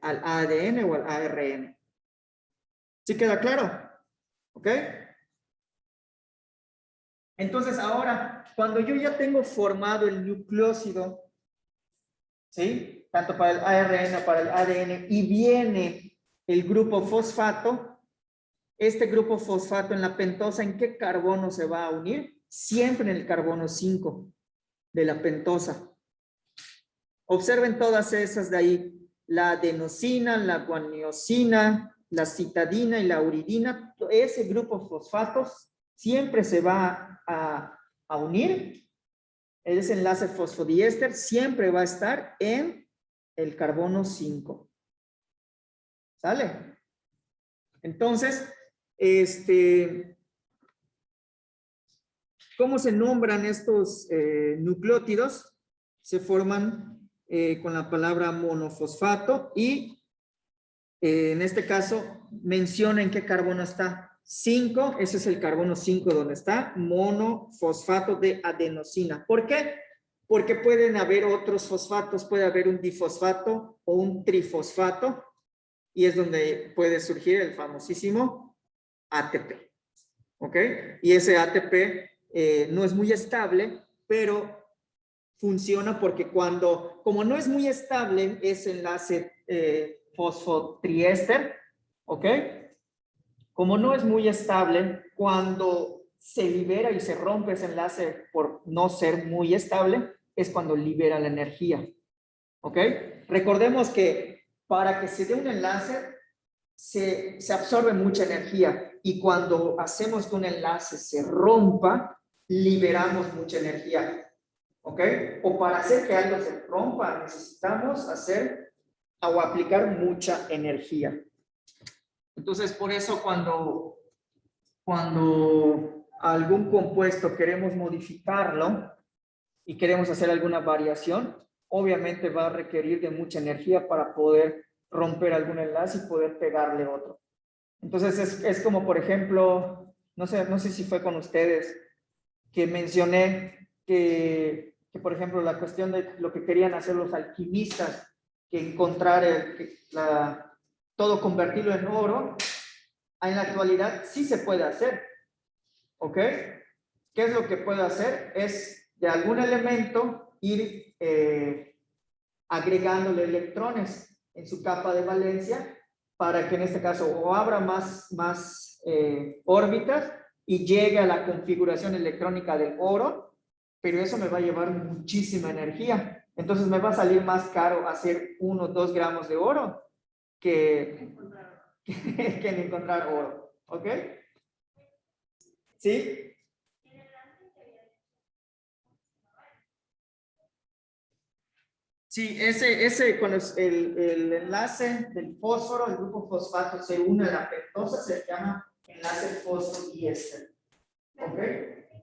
al ADN o al ARN. ¿Sí queda claro? ¿Ok? Entonces ahora, cuando yo ya tengo formado el nucleócido, ¿sí? Tanto para el ARN o para el ADN, y viene el grupo fosfato, este grupo fosfato en la pentosa, ¿en qué carbono se va a unir? Siempre en el carbono 5 de la pentosa. Observen todas esas de ahí, la adenosina, la guanosina, la citadina y la uridina, ese grupo fosfatos siempre se va a unir. Ese enlace fosfodiéster siempre va a estar en el carbono 5. ¿Sale? Entonces, ¿cómo se nombran estos nucleótidos? Se forman con la palabra monofosfato y en este caso menciona en qué carbono está. 5, ese es el carbono 5 donde está, monofosfato de adenosina. ¿Por qué? Porque pueden haber otros fosfatos, puede haber un difosfato o un trifosfato y es donde puede surgir el famosísimo ATP. ¿Ok? Y ese ATP no es muy estable, pero funciona porque como no es muy estable ese enlace fosfotriéster, ¿ok? Como no es muy estable, cuando se libera y se rompe ese enlace por no ser muy estable, es cuando libera la energía. ¿Ok? Recordemos que para que se dé un enlace, se absorbe mucha energía y cuando hacemos que un enlace se rompa, liberamos mucha energía. ¿Ok? O para hacer que algo se rompa, necesitamos hacer o aplicar mucha energía. Entonces, por eso cuando algún compuesto queremos modificarlo y queremos hacer alguna variación, obviamente va a requerir de mucha energía para poder romper algún enlace y poder pegarle otro. Entonces, es como, por ejemplo, no sé si fue con ustedes, que mencioné que, por ejemplo, la cuestión de lo que querían hacer los alquimistas, que encontrar todo convertirlo en oro, en la actualidad sí se puede hacer. ¿Ok? ¿Qué es lo que puedo hacer? Es de algún elemento ir agregándole electrones en su capa de valencia para que en este caso o abra más órbitas y llegue a la configuración electrónica del oro, pero eso me va a llevar muchísima energía. Entonces me va a salir más caro hacer 1 o 2 gramos de oro que en encontrar oro. ¿Ok? ¿Sí? Sí, cuando el enlace del fósforo, el grupo fosfato se une a la pentosa, se llama enlace fosfodiéster. ¿Ok?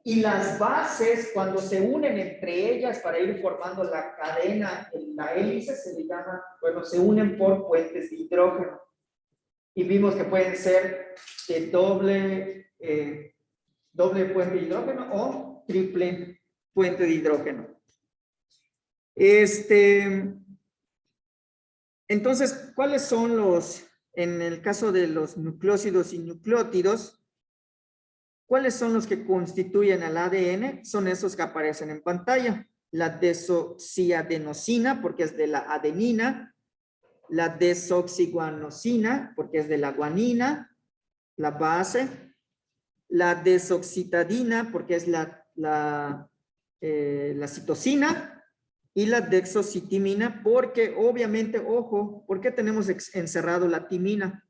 Y las bases, cuando se unen entre ellas para ir formando la cadena, la hélice, se le llama, bueno, se unen por puentes de hidrógeno. Y vimos que pueden ser de doble puente de hidrógeno o triple puente de hidrógeno. Entonces, ¿cuáles son en el caso de los nucleócidos y nucleótidos, cuáles son los que constituyen al ADN? Son esos que aparecen en pantalla. La desoxiadenosina, porque es de la adenina, la desoxiguanosina, porque es de la guanina, la base, la desoxitadina, porque es la citosina, y la dexocitimina, porque obviamente, ojo, ¿por qué tenemos encerrado la timina?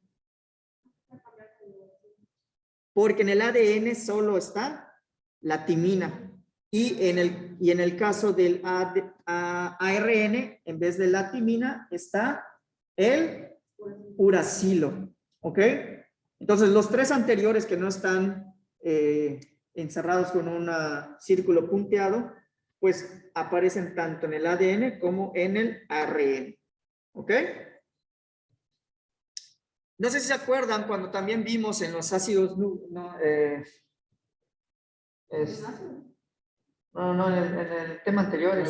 Porque en el ADN solo está la timina. Y en el caso del ARN, en vez de la timina, está el uracilo. ¿Ok? Entonces, los tres anteriores que no están encerrados con un círculo punteado, pues aparecen tanto en el ADN como en el ARN. ¿Ok? No sé si se acuerdan cuando también vimos en los ácidos, no, en el tema anterior.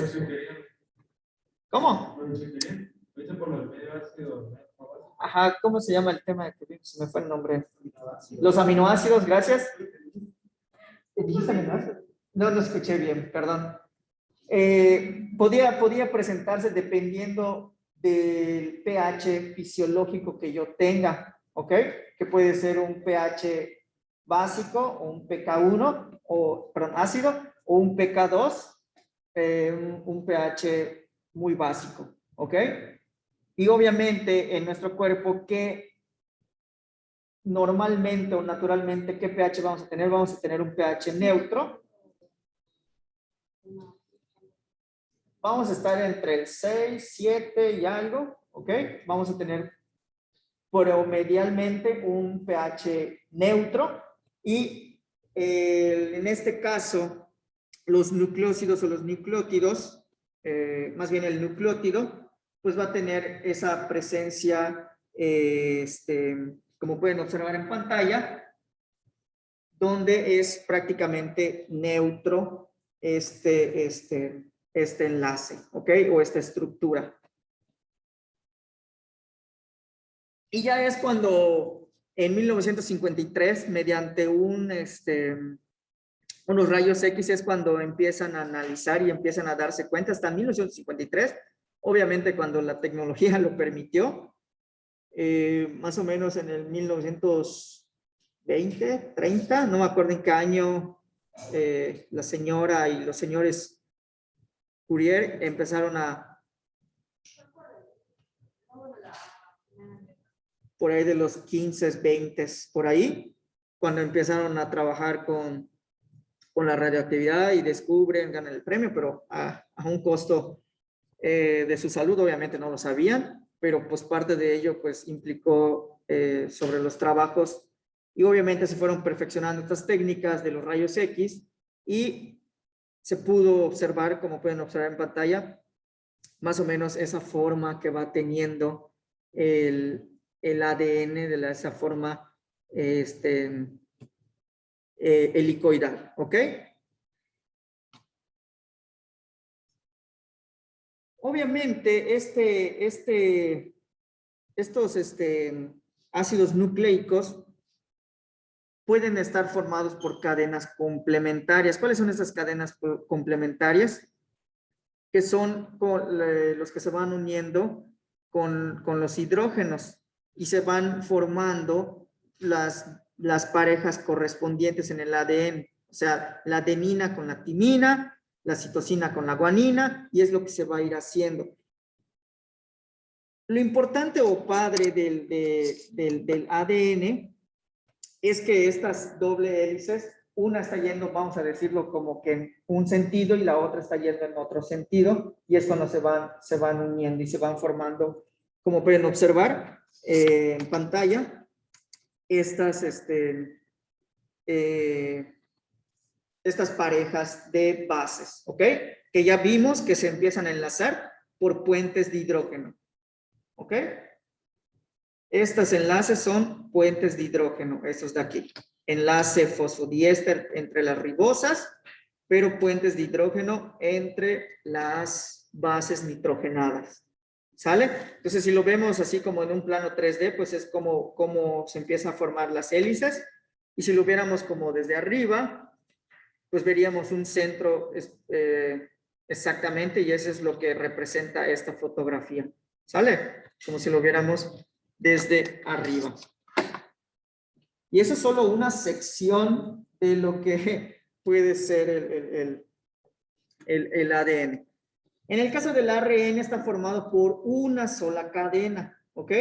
¿Cómo? Ajá, ¿cómo se llama el tema que vimos? Se me fue el nombre. Los aminoácidos, gracias. ¿Dijiste aminoácidos? No lo escuché bien, perdón. Podía presentarse dependiendo del pH fisiológico que yo tenga, ¿ok? Que puede ser un pH básico o un pK1, perdón, ácido, o un pK2, un pH muy básico, ¿ok? Y obviamente en nuestro cuerpo, ¿qué normalmente o naturalmente qué pH vamos a tener? Vamos a tener un pH neutro. Vamos a estar entre el 6, 7 y algo, ¿ok? Vamos a tener promedialmente un pH neutro y en este caso los nucleósidos o los nucleótidos, más bien el nucleótido, pues va a tener esa presencia, como pueden observar en pantalla, donde es prácticamente neutro este enlace, ¿ok? O esta estructura. Y ya es cuando en 1953, mediante unos rayos X, es cuando empiezan a analizar y empiezan a darse cuenta, hasta 1953, obviamente cuando la tecnología lo permitió, más o menos en el 1920, 30, no me acuerdo en qué año, la señora y los señores Fourier empezaron por ahí de los 15, 20, por ahí, cuando empezaron a trabajar con la radioactividad y descubren, ganan el premio, pero a un costo de su salud, obviamente no lo sabían, pero pues parte de ello pues implicó sobre los trabajos y obviamente se fueron perfeccionando estas técnicas de los rayos X y se pudo observar, como pueden observar en pantalla, más o menos esa forma que va teniendo el ADN de esa forma helicoidal, ¿ok? Obviamente, estos ácidos nucleicos pueden estar formados por cadenas complementarias. ¿Cuáles son estas cadenas complementarias? Que son los que se van uniendo con los hidrógenos y se van formando las parejas correspondientes en el ADN. O sea, la adenina con la timina, la citosina con la guanina, y es lo que se va a ir haciendo. Lo importante o padre del ADN es que estas doble hélices, una está yendo, vamos a decirlo, como que en un sentido y la otra está yendo en otro sentido, y es cuando se van uniendo y se van formando, como pueden observar en pantalla, estas parejas de bases, ¿ok? Que ya vimos que se empiezan a enlazar por puentes de hidrógeno, ¿ok? Estos enlaces son puentes de hidrógeno, estos de aquí. Enlace fosfodiéster entre las ribosas, pero puentes de hidrógeno entre las bases nitrogenadas. ¿Sale? Entonces, si lo vemos así como en un plano 3D, pues es como se empieza a formar las hélices. Y si lo viéramos como desde arriba, pues veríamos un centro exactamente, y eso es lo que representa esta fotografía. ¿Sale? Como si lo viéramos desde arriba. Y eso es solo una sección de lo que puede ser el ADN. En el caso del ARN está formado por una sola cadena, ¿ok?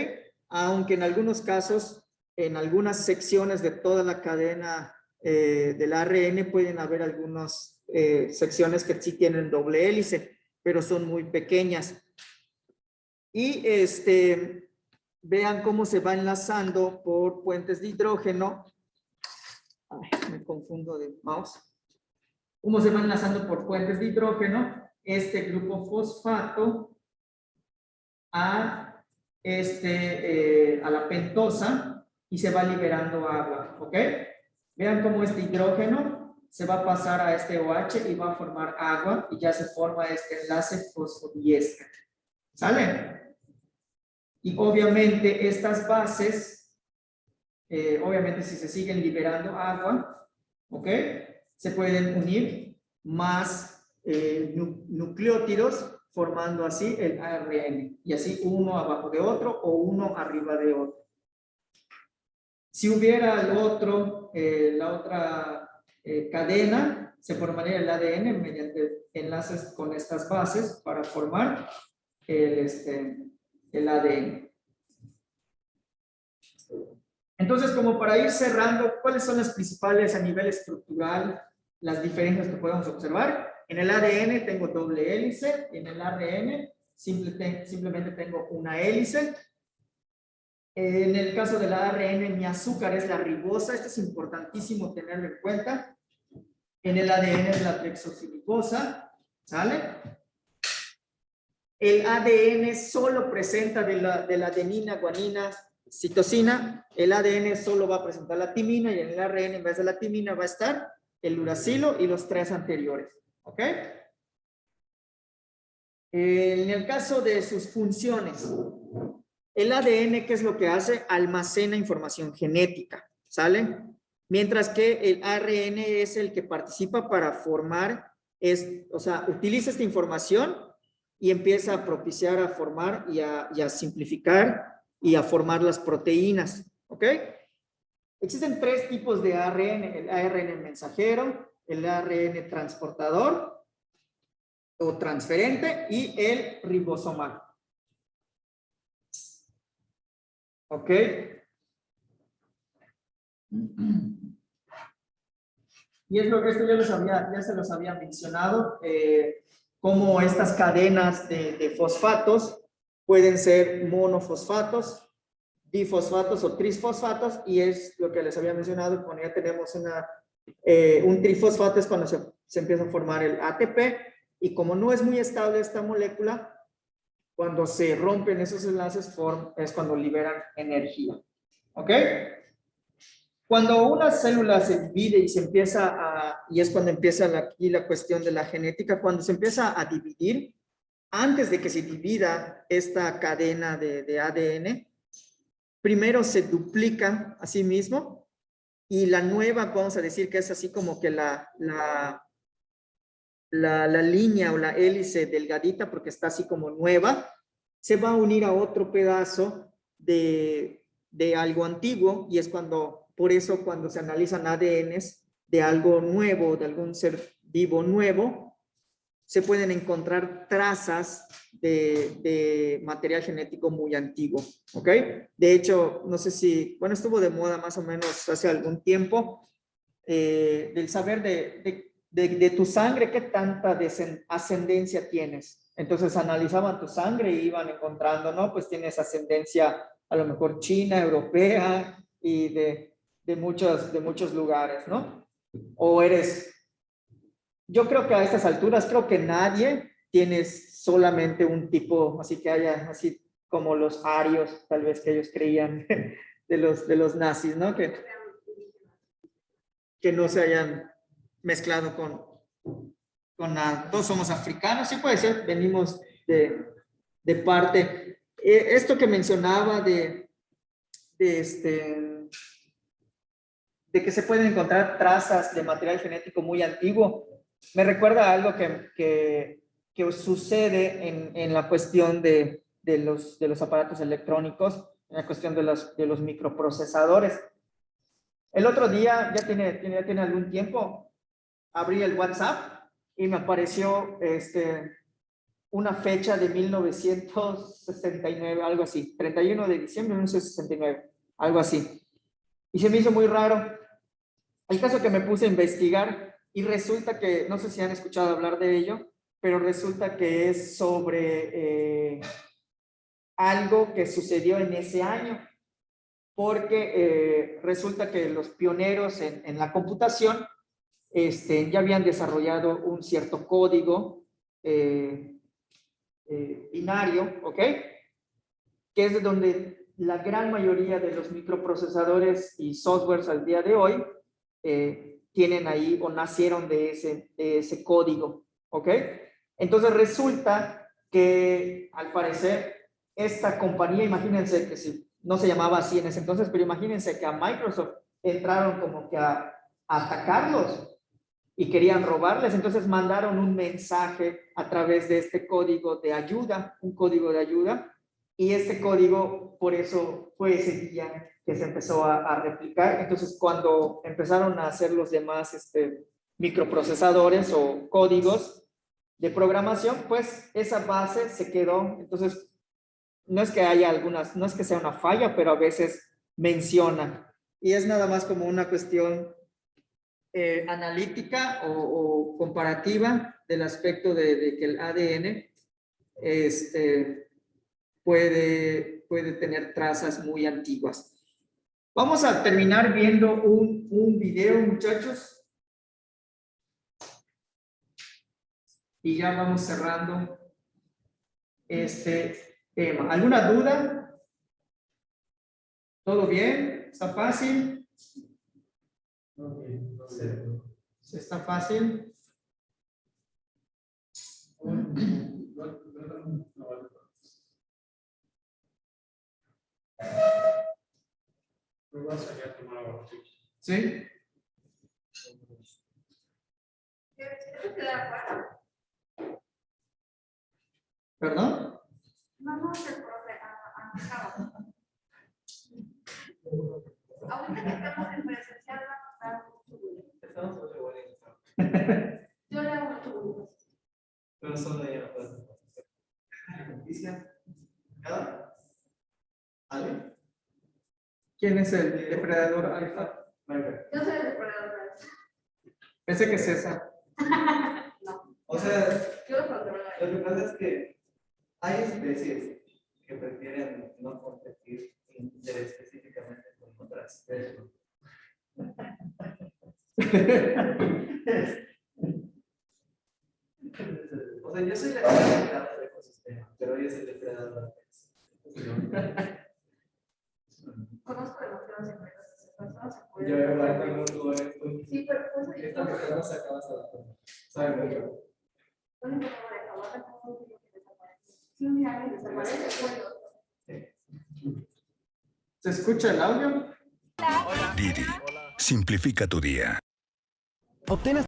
Aunque en algunos casos, en algunas secciones de toda la cadena del ARN pueden haber algunos secciones que sí tienen doble hélice, pero son muy pequeñas. Y vean cómo se va enlazando por puentes de hidrógeno. Ay, me confundo de mouse. Cómo se va enlazando por puentes de hidrógeno este grupo fosfato a la pentosa y se va liberando agua, ¿ok? Vean cómo este hidrógeno se va a pasar a este OH y va a formar agua y ya se forma este enlace fosfodiéster. ¿Sale? Y obviamente estas bases, obviamente si se siguen liberando agua, ¿ok? Se pueden unir más nucleótidos formando así el ARN y así uno abajo de otro o uno arriba de otro. Si hubiera la otra cadena, se formaría el ADN mediante enlaces con estas bases para formar el ADN. Entonces, como para ir cerrando, ¿cuáles son las principales a nivel estructural, las diferencias que podemos observar? En el ADN tengo doble hélice, en el ARN simplemente tengo una hélice. En el caso del ARN, mi azúcar es la ribosa, esto es importantísimo tenerlo en cuenta. En el ADN es la trexosilicosa, ¿sale? El ADN solo presenta de la adenina, guanina, citosina. El ADN solo va a presentar la timina y en el ARN en vez de la timina va a estar el uracilo y los 3 anteriores, ¿ok? En el caso de sus funciones, el ADN, ¿qué es lo que hace? Almacena información genética, ¿sale? Mientras que el ARN es el que participa para formar, o sea, utiliza esta información y empieza a propiciar a formar y a simplificar y a formar las proteínas, ¿ok? Existen 3 tipos de ARN, el ARN mensajero, el ARN transportador o transferente y el ribosomal. ¿Ok? Y esto ya se los había mencionado, cómo estas cadenas de fosfatos pueden ser monofosfatos, difosfatos o trisfosfatos, y es lo que les había mencionado, cuando ya tenemos un trifosfato es cuando se empieza a formar el ATP, y como no es muy estable esta molécula, cuando se rompen esos enlaces es cuando liberan energía. ¿Ok? Cuando una célula se divide y se empieza y es cuando empieza aquí la cuestión de la genética, cuando se empieza a dividir, antes de que se divida esta cadena de ADN, primero se duplica a sí mismo y la nueva, vamos a decir que es así como que la línea o la hélice delgadita, porque está así como nueva, se va a unir a otro pedazo de algo antiguo, y es por eso cuando se analizan ADNs de algo nuevo, de algún ser vivo nuevo, se pueden encontrar trazas de material genético muy antiguo, ¿ok? De hecho, no sé si, bueno, estuvo de moda más o menos hace algún tiempo, del saber de tu sangre, qué tanta ascendencia tienes. Entonces analizaban tu sangre y iban encontrando, ¿no? Pues tienes ascendencia a lo mejor china, europea y de muchos lugares, ¿no? O yo creo que a estas alturas, creo que nadie tiene solamente un tipo, así que haya, así como los arios, tal vez que ellos creían de los nazis, ¿no? Que no se hayan mezclado con nada. Todos somos africanos, sí puede ser, venimos de parte. Esto que mencionaba de que se pueden encontrar trazas de material genético muy antiguo, me recuerda a algo que sucede en la cuestión de los aparatos electrónicos, en la cuestión de los microprocesadores. El otro día, ya tiene algún tiempo, abrí el WhatsApp y me apareció una fecha de 1969, algo así, 31 de diciembre de 1969, algo así. Y se me hizo muy raro. El caso que me puse a investigar y resulta que, no sé si han escuchado hablar de ello, pero resulta que es sobre algo que sucedió en ese año, porque resulta que los pioneros en la computación ya habían desarrollado un cierto código binario, ¿ok? Que es de donde la gran mayoría de los microprocesadores y softwares al día de hoy tienen ahí o nacieron de ese código, ¿ok? Entonces resulta que al parecer esta compañía, imagínense que si no se llamaba así en ese entonces, pero imagínense que a Microsoft entraron como que a atacarlos y querían robarles, entonces mandaron un mensaje a través de este código de ayuda, un código de ayuda, y este código por eso fue ese día que se empezó a replicar. Entonces cuando empezaron a hacer los demás microprocesadores o códigos de programación, pues esa base se quedó. Entonces no es que haya algunas, no es que sea una falla, pero a veces menciona, y es nada más como una cuestión analítica o comparativa del aspecto de que el ADN puede tener trazas muy antiguas. Vamos a terminar viendo un video, muchachos, y ya vamos cerrando este tema. ¿Alguna duda? ¿Todo bien? ¿Está fácil? ¿Está fácil? ¿Sí? ¿Perdón? Ahorita que estamos en presencial, vamos a dar mucho gusto. Estamos muy bonitos. Yo le hago mucho gusto. Pero solo ya no puedo. ¿Noticia? ¿Nada? ¿Ale? ¿Quién es el depredador alfa? Yo soy el depredador. Pensé que es César. No, O sea, yo lo controlo. lo que pasa es que hay especies que prefieren no competir específicamente con otras especies. O sea, yo soy la depredadora del ecosistema, pero ella es el depredador. Conozco demasiados secretos. Personas se pueden. Yo de verdad tengo mucho esto. Sí, pero pues Esta persona se acaba de dar cuenta. Sabe mucho. una forma de acabar con un que desaparece. Si un día alguien desaparece, puedo. ¿Se escucha el audio? Didi, simplifica tu día. Ustedes,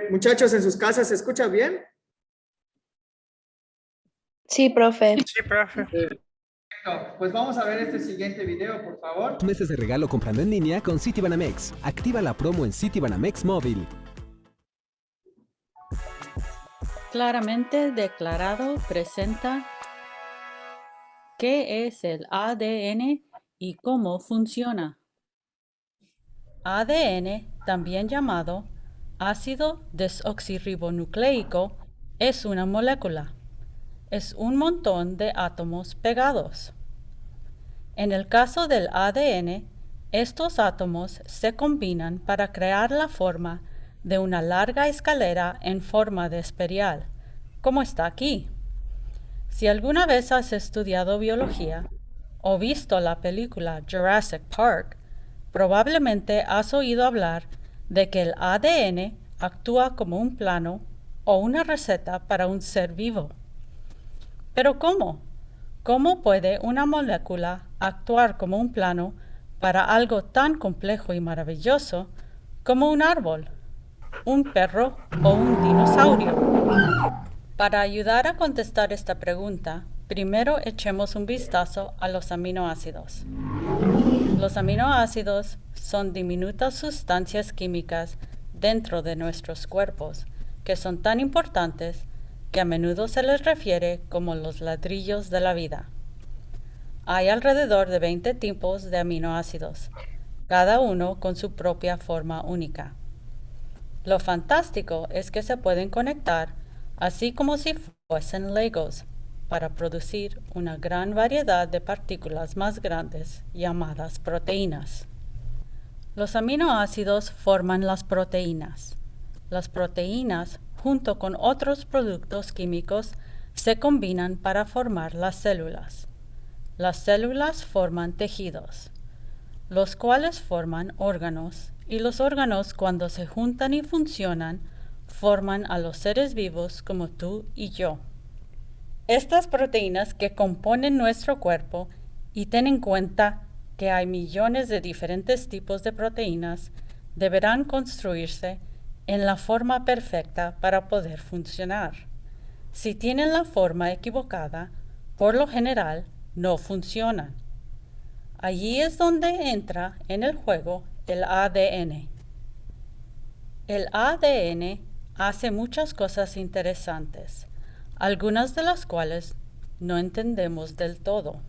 muchachos, en sus casas, ¿se escucha bien? Sí, profe. Perfecto. Pues vamos a ver este siguiente video, por favor. Meses de regalo comprando en línea con Citibanamex. Activa la promo en Citibanamex Móvil. Claramente declarado presenta qué es el ADN y cómo funciona. ADN, también llamado ácido desoxirribonucleico, es una molécula. Es un montón de átomos pegados. En el caso del ADN, estos átomos se combinan para crear la forma de una larga escalera en forma de espiral, como está aquí. Si alguna vez has estudiado biología o visto la película Jurassic Park, probablemente has oído hablar de que el ADN actúa como un plano o una receta para un ser vivo. ¿Pero cómo? ¿Cómo puede una molécula actuar como un plano para algo tan complejo y maravilloso como un árbol, un perro o un dinosaurio? Para ayudar a contestar esta pregunta, primero echemos un vistazo a los aminoácidos. Los aminoácidos son diminutas sustancias químicas dentro de nuestros cuerpos que son tan importantes que a menudo se les refiere como los ladrillos de la vida. Hay alrededor de 20 tipos de aminoácidos, cada uno con su propia forma única. Lo fantástico es que se pueden conectar así como si fuesen Legos para producir una gran variedad de partículas más grandes llamadas proteínas. Los aminoácidos forman las proteínas. Las proteínas, junto con otros productos químicos, se combinan para formar las células. Las células forman tejidos, los cuales forman órganos, y los órganos, cuando se juntan y funcionan, forman a los seres vivos como tú y yo. Estas proteínas que componen nuestro cuerpo, y ten en cuenta que hay millones de diferentes tipos de proteínas, deberán construirse en la forma perfecta para poder funcionar. Si tienen la forma equivocada, por lo general no funcionan. Allí es donde entra en el juego el ADN. El ADN hace muchas cosas interesantes, algunas de las cuales no entendemos del todo,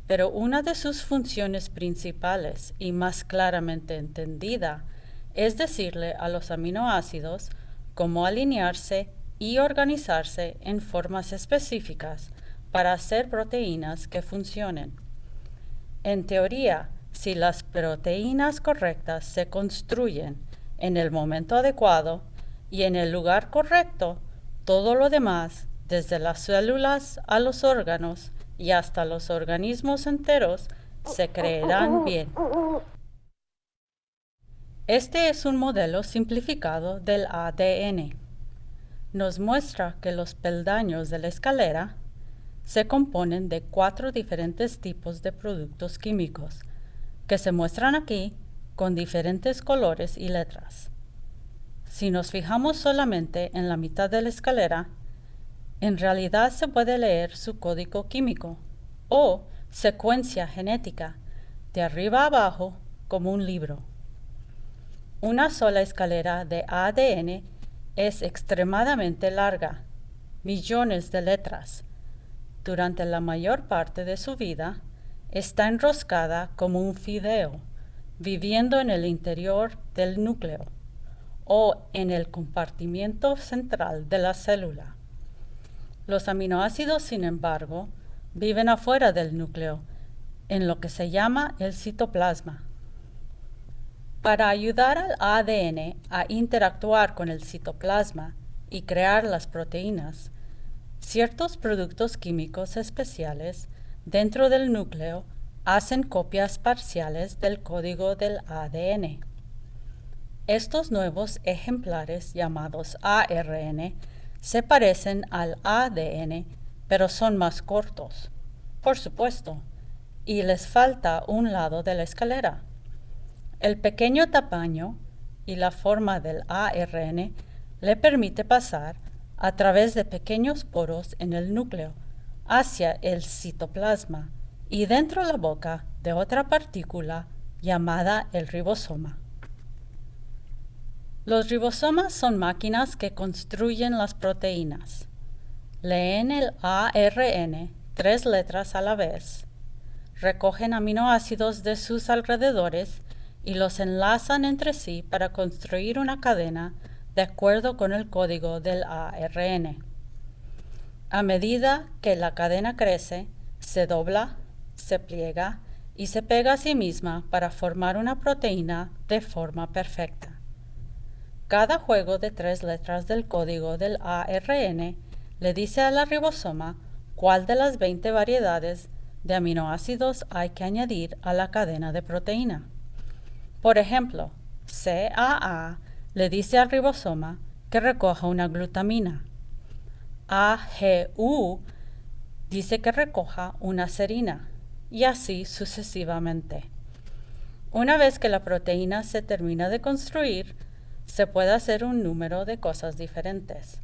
pero una de sus funciones principales y más claramente entendida es decirle a los aminoácidos cómo alinearse y organizarse en formas específicas para hacer proteínas que funcionen. En teoría, si las proteínas correctas se construyen en el momento adecuado y en el lugar correcto, todo lo demás, desde las células a los órganos y hasta los organismos enteros, se creerán bien. Este es un modelo simplificado del ADN. Nos muestra que los peldaños de la escalera se componen de 4 diferentes tipos de productos químicos, que se muestran aquí con diferentes colores y letras. Si nos fijamos solamente en la mitad de la escalera, en realidad se puede leer su código químico o secuencia genética de arriba a abajo como un libro. Una sola escalera de ADN es extremadamente larga, millones de letras. Durante la mayor parte de su vida, está enroscada como un fideo, viviendo en el interior del núcleo o en el compartimiento central de la célula. Los aminoácidos, sin embargo, viven afuera del núcleo, en lo que se llama el citoplasma. Para ayudar al ADN a interactuar con el citoplasma y crear las proteínas, ciertos productos químicos especiales dentro del núcleo hacen copias parciales del código del ADN. Estos nuevos ejemplares, llamados ARN, se parecen al ADN, pero son más cortos, por supuesto, y les falta un lado de la escalera. El pequeño tamaño y la forma del ARN le permite pasar a través de pequeños poros en el núcleo hacia el citoplasma y dentro de la boca de otra partícula llamada el ribosoma. Los ribosomas son máquinas que construyen las proteínas. Leen el ARN 3 letras a la vez, recogen aminoácidos de sus alrededores y los enlazan entre sí para construir una cadena de acuerdo con el código del ARN. A medida que la cadena crece, se dobla, se pliega y se pega a sí misma para formar una proteína de forma perfecta. Cada juego de 3 letras del código del ARN le dice a la ribosoma cuál de las 20 variedades de aminoácidos hay que añadir a la cadena de proteína. Por ejemplo, CAA le dice al ribosoma que recoja una glutamina. AGU dice que recoja una serina, y así sucesivamente. Una vez que la proteína se termina de construir, se puede hacer un número de cosas diferentes.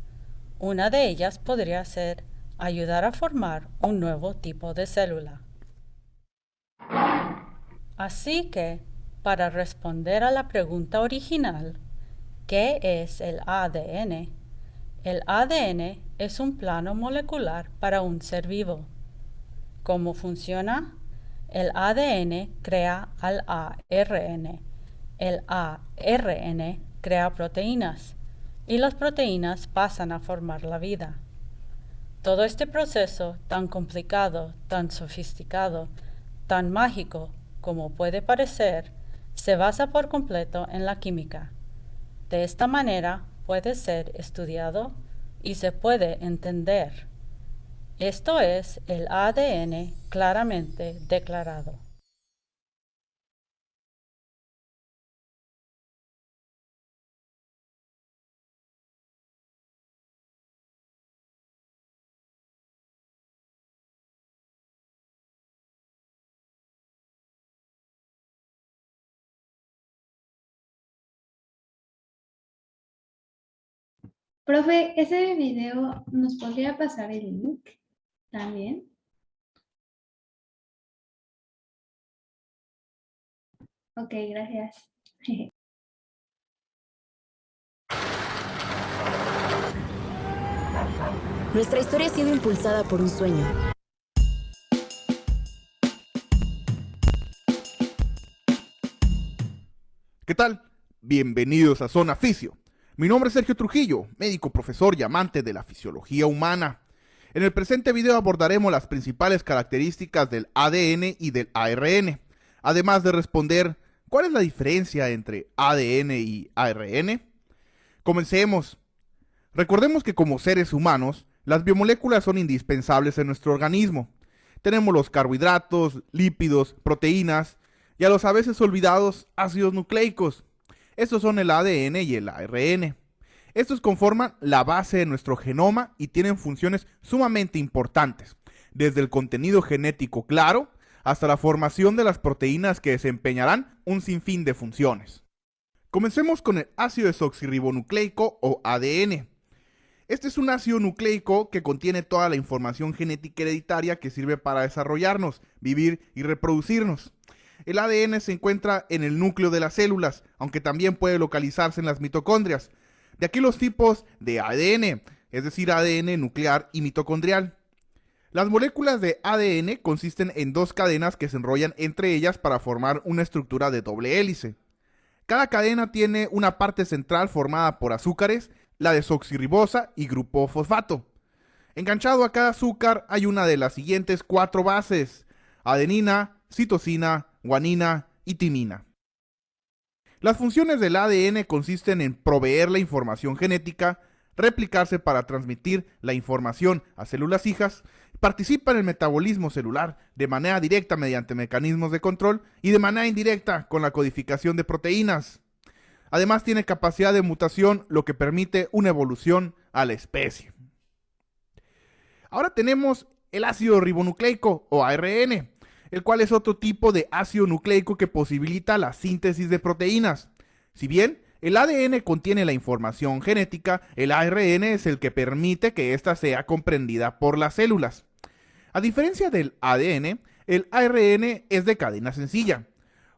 Una de ellas podría ser ayudar a formar un nuevo tipo de célula. Así que, para responder a la pregunta original, ¿qué es el ADN? El ADN es un plano molecular para un ser vivo. ¿Cómo funciona? El ADN crea al ARN. El ARN crea proteínas y las proteínas pasan a formar la vida. Todo este proceso tan complicado, tan sofisticado, tan mágico como puede parecer, se basa por completo en la química. De esta manera puede ser estudiado y se puede entender. Esto es el ADN claramente declarado. Profe, ese video, ¿nos podría pasar el link también? Ok, gracias. Nuestra historia ha sido impulsada por un sueño. ¿Qué tal? Bienvenidos a Zona Fisio. Mi nombre es Sergio Trujillo, médico, profesor y amante de la fisiología humana. En el presente video abordaremos las principales características del ADN y del ARN, además de responder ¿cuál es la diferencia entre ADN y ARN? Comencemos. Recordemos que como seres humanos, las biomoléculas son indispensables en nuestro organismo. Tenemos los carbohidratos, lípidos, proteínas y a los a veces olvidados ácidos nucleicos. Estos son el ADN y el ARN. Estos conforman la base de nuestro genoma y tienen funciones sumamente importantes, desde el contenido genético claro hasta la formación de las proteínas que desempeñarán un sinfín de funciones. Comencemos con el ácido desoxirribonucleico o ADN. Este es un ácido nucleico que contiene toda la información genética hereditaria que sirve para desarrollarnos, vivir y reproducirnos. El ADN se encuentra en el núcleo de las células, aunque también puede localizarse en las mitocondrias. De aquí los tipos de ADN, es decir, ADN nuclear y mitocondrial. Las moléculas de ADN consisten en dos cadenas que se enrollan entre ellas para formar una estructura de doble hélice. Cada cadena tiene una parte central formada por azúcares, la desoxirribosa y grupo fosfato. Enganchado a cada azúcar hay una de las siguientes 4 bases: adenina, citosina, guanina y timina. Las funciones del ADN consisten en proveer la información genética, replicarse para transmitir la información a células hijas, participa en el metabolismo celular de manera directa mediante mecanismos de control y de manera indirecta con la codificación de proteínas. Además tiene capacidad de mutación, lo que permite una evolución a la especie. Ahora tenemos el ácido ribonucleico o ARN, el cual es otro tipo de ácido nucleico que posibilita la síntesis de proteínas. Si bien el ADN contiene la información genética, el ARN es el que permite que ésta sea comprendida por las células. A diferencia del ADN, el ARN es de cadena sencilla.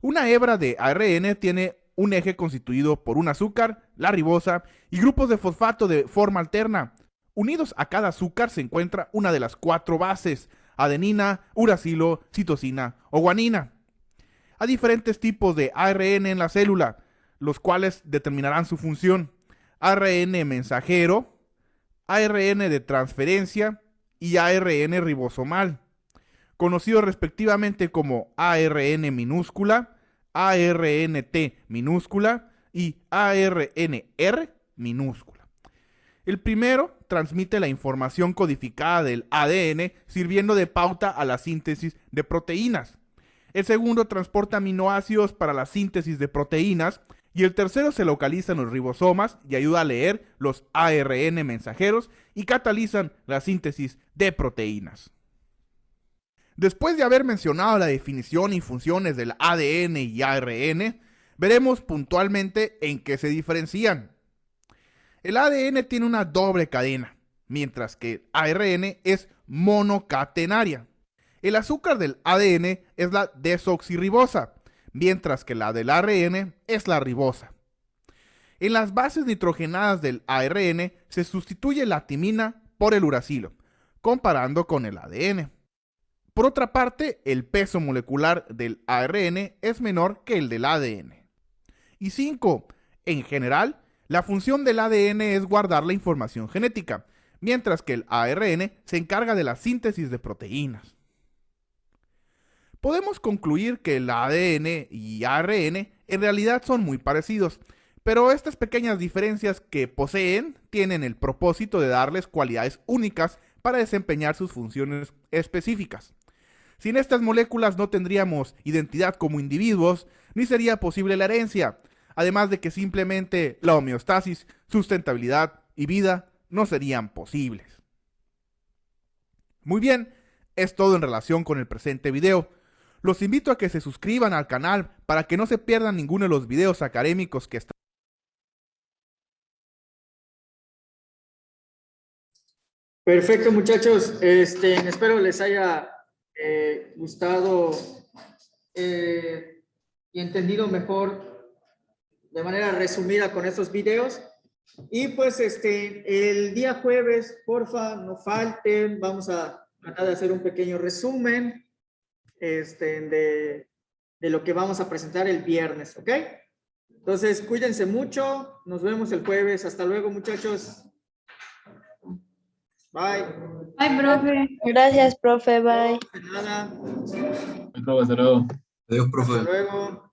Una hebra de ARN tiene un eje constituido por un azúcar, la ribosa, y grupos de fosfato de forma alterna. Unidos a cada azúcar se encuentra una de las 4 bases: adenina, uracilo, citosina o guanina. Hay diferentes tipos de ARN en la célula, los cuales determinarán su función: ARN mensajero, ARN de transferencia y ARN ribosomal, conocidos respectivamente como ARN minúscula, ARNT minúscula y ARNR minúscula. El primero transmite la información codificada del ADN, sirviendo de pauta a la síntesis de proteínas. El segundo transporta aminoácidos para la síntesis de proteínas. Y el tercero se localiza en los ribosomas y ayuda a leer los ARN mensajeros y catalizan la síntesis de proteínas. Después de haber mencionado la definición y funciones del ADN y ARN, veremos puntualmente en qué se diferencian. El ADN tiene una doble cadena, mientras que el ARN es monocatenaria. El azúcar del ADN es la desoxirribosa, mientras que la del ARN es la ribosa. En las bases nitrogenadas del ARN se sustituye la timina por el uracilo, comparando con el ADN. Por otra parte, el peso molecular del ARN es menor que el del ADN. Y 5. En general, la función del ADN es guardar la información genética, mientras que el ARN se encarga de la síntesis de proteínas. Podemos concluir que el ADN y ARN en realidad son muy parecidos, pero estas pequeñas diferencias que poseen tienen el propósito de darles cualidades únicas para desempeñar sus funciones específicas. Sin estas moléculas no tendríamos identidad como individuos, ni sería posible la herencia, además de que simplemente la homeostasis, sustentabilidad y vida no serían posibles. Muy bien, es todo en relación con el presente video. Los invito a que se suscriban al canal para que no se pierdan ninguno de los videos académicos que están. Perfecto, muchachos. Espero les haya gustado y entendido mejor de manera resumida con estos videos. Y pues el día jueves, porfa, no falten. Vamos a tratar de hacer un pequeño resumen de lo que vamos a presentar el viernes, ¿ok? Entonces, cuídense mucho. Nos vemos el jueves. Hasta luego, muchachos. Bye. Bye, profe. Gracias, profe. Bye. De nada. Hasta luego. Adiós, profe. Hasta luego.